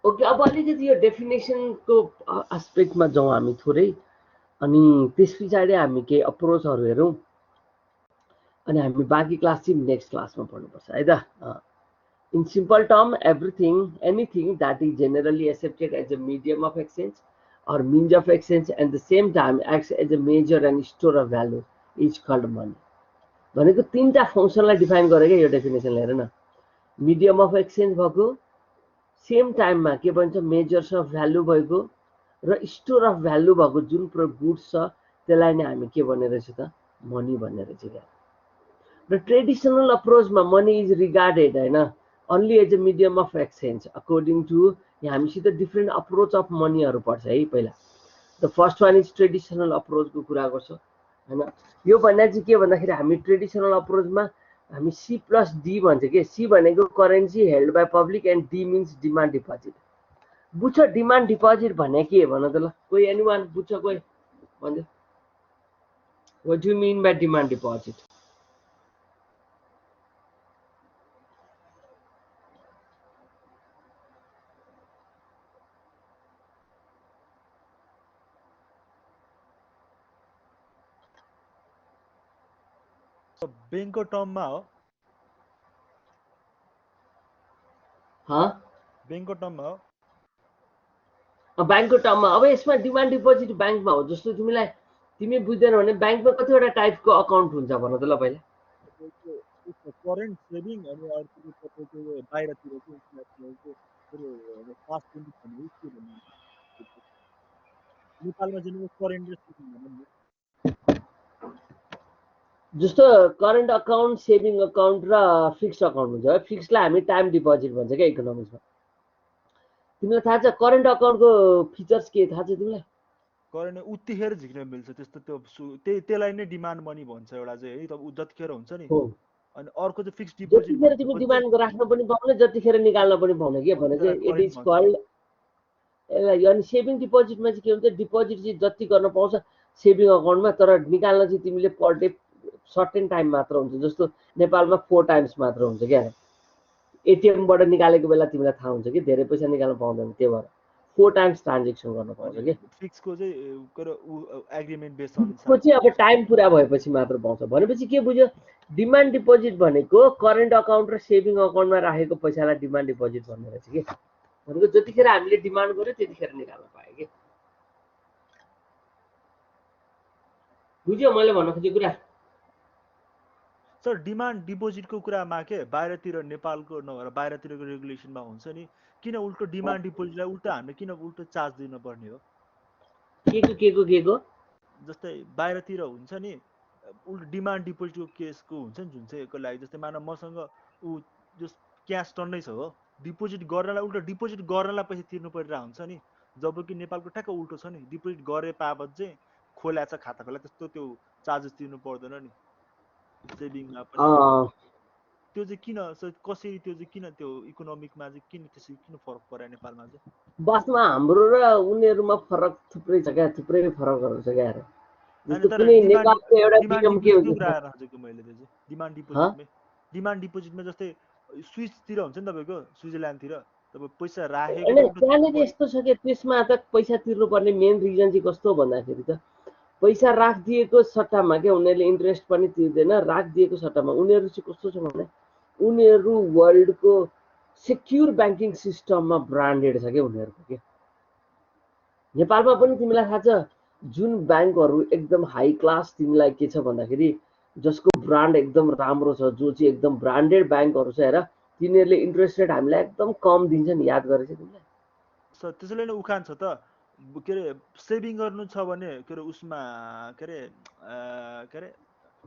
ओके। अब अलिकति यो डेफिनेसनको एस्पेक्टमा जाउँ हामी थोरै, अनि त्यस पछाडि हामी केही अप्रोचहरू हेरौँ, अनि हामी बाँकी क्लास चाहिँ नेक्स्ट क्लासमा पढ्नुपर्छ है त। In simple term, anything that is generally accepted as a medium of exchange or means of exchange and the same time acts as a measure and store of value is called money. भनेको तीनटा फङ्सनलाई define गरेको यो डेफिनेसनले हेर न। Medium of exchange भएको, same टाइममा के भन्छ मेजर्स अफ भ्यालु भएको, र स्टोर अफ भ्यालु भएको जुन गुड्स छ त्यसलाई नै हामी के भन्ने रहेछ त, मनी भन्ने रहेछ क्या। र ट्रेडिसनल अप्रोचमा मनी इज रिगार्डेड होइन only as a medium of exchange according to हामीसित डिफ्रेन्ट अप्रोच अफ मनीहरू पर्छ है। पहिला the first one is traditional अप्रोचको कुरा गर्छ होइन। यो भन्दा चाहिँ के भन्दाखेरि हामी ट्रेडिसनल अप्रोचमा हामी C+D भन्छ कि। सी भनेको currency held by public and D means demand deposit. बुझ्छ डिमान्ड डिपोजिट भने के भन त ल, कोही एनीवान बुझ्छ कोही भन्छ? What do you mean by demand deposit? ब्याङ्कको टर्ममा हो, ब्याङ्कको टर्ममा हो, ब्याङ्कको टर्ममा। अब यसमा डिमान्ड डिपोजिट ब्याङ्कमा हो। जस्तो तिमी बुझ्दैन भने ब्याङ्कमा कतिवटा टाइपको अकाउन्ट हुन्छ भन त ल पहिला? करेन्ट सेभिङ अनि अर्को तपाईँको बाहिरतिर नेपालमा चाहिँ करेन्ट र सेभिङ भनौँ न। जस्तो करेन्ट अकाउन्ट, सेभिङ अकाउन्ट र फिक्स्ड अकाउन्ट हुन्छ। फिक्स्डलाई हामी टाइम डिपोजिट भन्छ क्या इकोनोमिक्समा। तिमीलाई थाहा छ करेन्ट अकाउन्टको फिचर्स के थाहा छ तिमीलाई? करेन्ट उतिखेर झिक्न मिल्छ त्यस्तो त्यो त्यसलाई नै डिमान्ड मनी भन्छ एउटा चाहिँ है। तब जतिखेर हुन्छ नि। हो अनि अर्को चाहिँ फिक्स डिपोजिट जतिखेर तिमी डिमान्ड राख्न पनि पाउने जतिखेर निकाल्न पनि पाउने के भने चाहिँ इट इज कल्ड यसलाई। अनि सेभिङ डिपोजिटमा चाहिँ के हुन्छ डिपोजिट चाहिँ जति गर्न पाउँछ सेभिङ अकाउन्टमा, तर निकाल्न चाहिँ तिमीले पर डे सर्टेन टाइम मात्र हुन्छ। जस्तो नेपालमा 4 टाइम्स मात्र हुन्छ क्या। एटिएमबाट निकालेको बेला तिमीलाई थाहा हुन्छ कि धेरै पैसा निकाल्न पाउँदैन, त्यही भएर 4 टाइम्स ट्रान्जेक्सन गर्न पाउँछ कि। फिक्सको चाहिँ एग्रिमेन्ट बेस त्यसको चाहिँ अब टाइम पुरा भएपछि मात्र पाउँछ। भनेपछि के बुझ्यो? डिमान्ड डिपोजिट भनेको करेन्ट अकाउन्ट र सेभिङ अकाउन्टमा राखेको पैसालाई डिमान्ड डिपोजिट भन्ने रहेछ कि। भनेको जतिखेर हामीले डिमान्ड गर्यो त्यतिखेर निकाल्न पायो कि। बुझ्यो मैले भन्न खोजेको कुरा? सर डिमान्ड डिपोजिटको कुरामा के बाहिरतिर नेपालको नभएर बाहिरतिरको रेगुलेसनमा हुन्छ नि, किन उल्टो डिमान्ड डिपोजिटलाई उल्टो हामीले किन उल्टो चार्ज दिनुपर्ने हो? के को जस्तै बाहिरतिर हुन्छ नि उल्टो डिमान्ड डिपोजिटको केसको हुन्छ नि जुन चाहिँ को लागि जस्तै मानव मसँग ऊ जस क्यास टन्नै छ हो, डिपोजिट गर्नलाई उल्टो डिपोजिट गर्नलाई पैसा तिर्नु परिरहेको हुन्छ नि। जबकि नेपालको ठ्याक्क उल्टो छ नि, डिपोजिट गरे बापत चाहिँ खोल्या छ खाता खोला त्यस्तो त्यो चार्जेस तिर्नु पर्दैन नि सेभिङमा पनि। त्यो चाहिँ किन कसरी त्यो चाहिँ किन त्यो इकोनोमिकमा चाहिँ किन त्यसरी किन फरक पर्यो नेपालमा चाहिँ? वास्तवमा हाम्रो र उनीहरूमा फरक थुप्रै छ क्या, थुप्रै फरकहरू छ क्या। अनि तर नेपालको एउटा डिमान्ड नियम के डिपोजिटको हुन्छ कुरा राखेको मैले त्यो चाहिँ डिमान्ड डिपोजिटमा जस्तै स्विसतिर हुन्छ नि तपाईँको स्विजरल्यान्डतिर तपाईँ पैसा राखेको त्यहाँनिर यस्तो छ कि त्यसमा त पैसा तिर्नुपर्ने मेन रिजन चाहिँ कस्तो भन्दाखेरि त पैसा राखिदिएको सट्टामा क्या उनीहरूले इन्ट्रेस्ट पनि तिर्दैन। राखिदिएको सट्टामा उनीहरू चाहिँ कस्तो छ भने उनीहरू वर्ल्डको सेक्युर ब्याङ्किङ सिस्टममा ब्रान्डेड छ क्या उनीहरूको के। नेपालमा पनि तिमीलाई थाहा छ जुन ब्याङ्कहरू एकदम हाई क्लास तिमीलाई के छ भन्दाखेरि जसको ब्रान्ड एकदम राम्रो छ, जो चाहिँ एकदम ब्रान्डेड ब्याङ्कहरू छ हेर, तिनीहरूले इन्ट्रेस्ट रेट हामीलाई एकदम कम दिन्छ नि, याद गरेछ तिमीलाई? सर त्यसैले नै उखान छ त के अरे सेभिङ गर्नु छ भने के अरे उसमा के अरे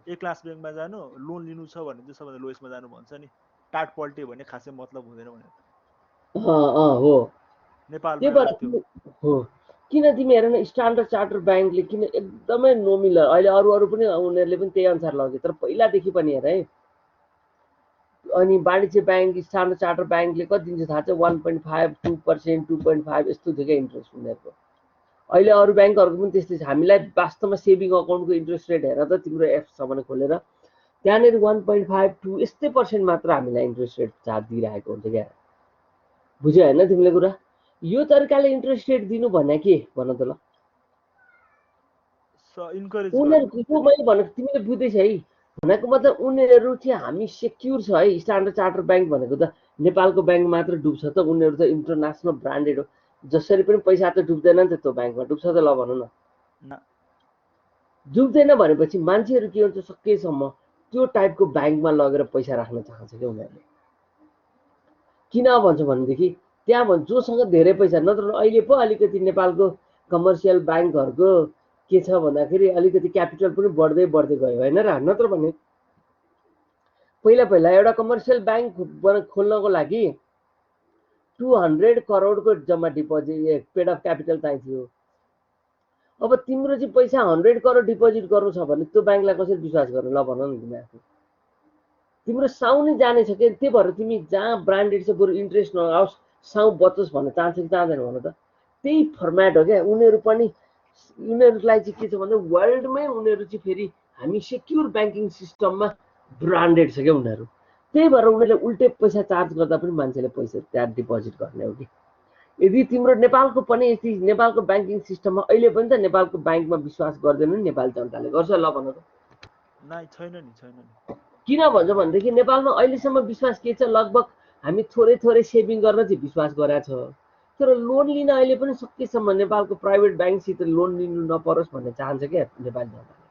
ए क्लास ब्याङ्कमा जानु, लोन लिनु छ भने चाहिँ सबभन्दा लोएस्टमा जानु भन्छ नि। टाट पल्ट्यो भने खासै मतलब हुँदैन भनेर। हो नेपालमा हो। किन तिमी हेर न स्ट्यान्डर्ड चार्टर ब्याङ्कले किन एकदमै नोमिनल, अहिले अरू पनि उनीहरूले पनि त्यही अनुसार लग्यो, तर पहिलादेखि पनि हेर है। अनि वाणिज्य ब्याङ्क स्ट्यान्डर्ड चार्टर ब्याङ्कले कति दिन्छ थाहा छ? 1.5 2% 2.5 यस्तो थियो क्या इन्ट्रेस्ट उनीहरूको। अहिले अरू ब्याङ्कहरूको पनि त्यस्तै छ। हामीलाई वास्तवमा सेभिङ अकाउन्टको इन्ट्रेस्ट रेट हेर त, तिम्रो एफ छ भने खोलेर त्यहाँनिर 1.5 2 यस्तै % मात्र हामीलाई इन्ट्रेस्ट रेट चार्ज दिइरहेको हुन्छ क्या। बुझ्यो होइन तिमीले कुरा? यो तरिकाले इन्ट्रेस्ट रेट दिनु भने के भन त ल? उनीहरूको मैले भनेको तिमीले बुझ्दैछ है? भनेको मतलब उनीहरू चाहिँ हामी सेक्युर छ है। स्ट्यान्डर्ड चार्टर ब्याङ्क भनेको त नेपालको ब्याङ्क मात्र डुब्छ त? उनीहरू त इन्टरनेसनल ब्रान्डेड हो। जसरी पनि पैसा त डुब्दैन नि त त्यो ब्याङ्कमा, डुब्छ त? ल भन न। डुब्दैन भनेपछि मान्छेहरू के हुन्छ सकेसम्म त्यो टाइपको ब्याङ्कमा लगेर पैसा राख्न चाहन्छ क्या उनीहरूले। किन भन्छ भनेदेखि त्यहाँ भन्छ जोसँग धेरै पैसा, नत्र अहिले पो अलिकति नेपालको कमर्सियल ब्याङ्कहरूको के छ भन्दाखेरि अलिकति क्यापिटल पनि बढ्दै गयो होइन र? नत्र भने पहिला एउटा कमर्सियल ब्याङ्क खोल्नको लागि 200 करोडको जम्मा डिपोजिट पेड अफ क्यापिटल चाहिन्थ्यो। अब तिम्रो चाहिँ पैसा 100 करोड डिपोजिट गर्नु छ भने त्यो ब्याङ्कलाई कसरी विश्वास गर्नु? ल भन न तिमी आफू। तिम्रो साउ नै जानेछ कि, त्यही भएर तिमी जहाँ ब्रान्डेड छ बरु इन्ट्रेस्ट नआओस् साउ बचोस् भन्न चाहन्छ कि चाहँदैन भन त? त्यही फर्मेट हो क्या। उनीहरू पनि उनीहरूलाई चाहिँ के छ भन्दा वर्ल्डमै उनीहरू चाहिँ फेरि हामी सेक्युर ब्याङ्किङ सिस्टममा ब्रान्डेड छ क्या उनीहरू। त्यही भएर उनीहरूले उल्टै पैसा चार्ज गर्दा पनि मान्छेले पैसा त्यहाँ डिपोजिट गर्ने हो कि। यदि तिम्रो नेपालको पनि यति नेपालको ब्याङ्किङ सिस्टममा अहिले पनि त नेपालको ब्याङ्कमा विश्वास गर्दैन नि नेपाली जनताले, गर्छ? ल भन त? छैन नि। किन भन्छ भनेदेखि नेपालमा अहिलेसम्म विश्वास के छ? लगभग हामी थोरै सेभिङ गर्न चाहिँ विश्वास गरेका छ, तर लोन लिन अहिले पनि सकेसम्म नेपालको प्राइभेट ब्याङ्कसित लोन लिनु नपरोस् भन्ने चाहन्छ क्या नेपाली जनताले।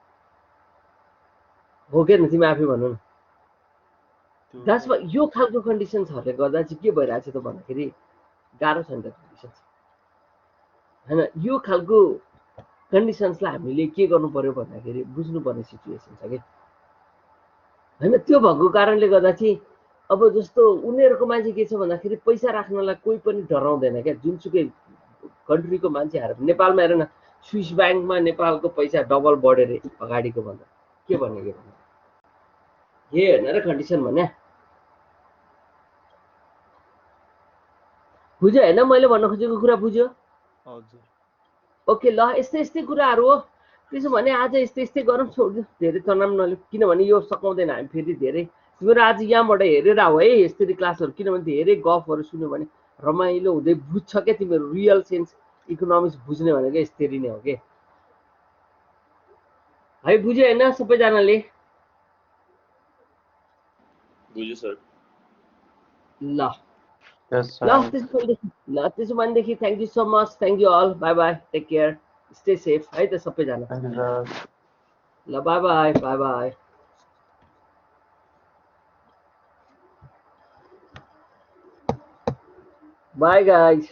हो कि तिमी आफै भन न? खासमा यो खालको कन्डिसन्सहरूले गर्दा चाहिँ के भइरहेको छ त भन्दाखेरि गाह्रो छ नि त कन्डिसन्स होइन? यो खालको कन्डिसन्सलाई हामीले के गर्नु पर्यो भन्दाखेरि बुझ्नुपर्ने सिचुएसन छ कि होइन? त्यो भएको कारणले गर्दा चाहिँ अब जस्तो उनीहरूको मान्छे के छ भन्दाखेरि पैसा राख्नलाई कोही पनि डराउँदैन क्या, जुनसुकै कन्ट्रीको मान्छेहरू। नेपालमा हेर न, स्विस ब्याङ्कमा नेपालको पैसा डबल बढ्यो रे अगाडिको भन्दा। के भन्ने के भन्ने ये हेर्न र कन्डिसन भन्ने बुझ्यो होइन, मैले भन्न खोजेको कुरा बुझ्यो? हजुर ओके ल, यस्तै यस्तै कुराहरू हो। त्यसो भने आज यस्तै यस्तै गरौँ, छोडिदिउँ, धेरै तनाव नलिउँ, किनभने यो सकाउँदैन हामी फेरि धेरै। तिमीहरू आज यहाँबाट हेरेर आऊ है यसरी क्लासहरू, किनभने धेरै गफहरू सुन्यो भने रमाइलो हुँदै बुझ्छ क्या तिमीहरू। रियल सेन्स इकोनोमिक्स बुझ्ने भनेको यसरी नै हो कि है, बुझ्यो होइन सबैजनाले? बुझ्यो सर। ल Yes, ल sir. त्यसो भनेदेखि thank you so much, thank you all, bye bye, take care, stay safe है त सबैजना। Thank you, sir. ल bye bye, bye bye. Bye guys.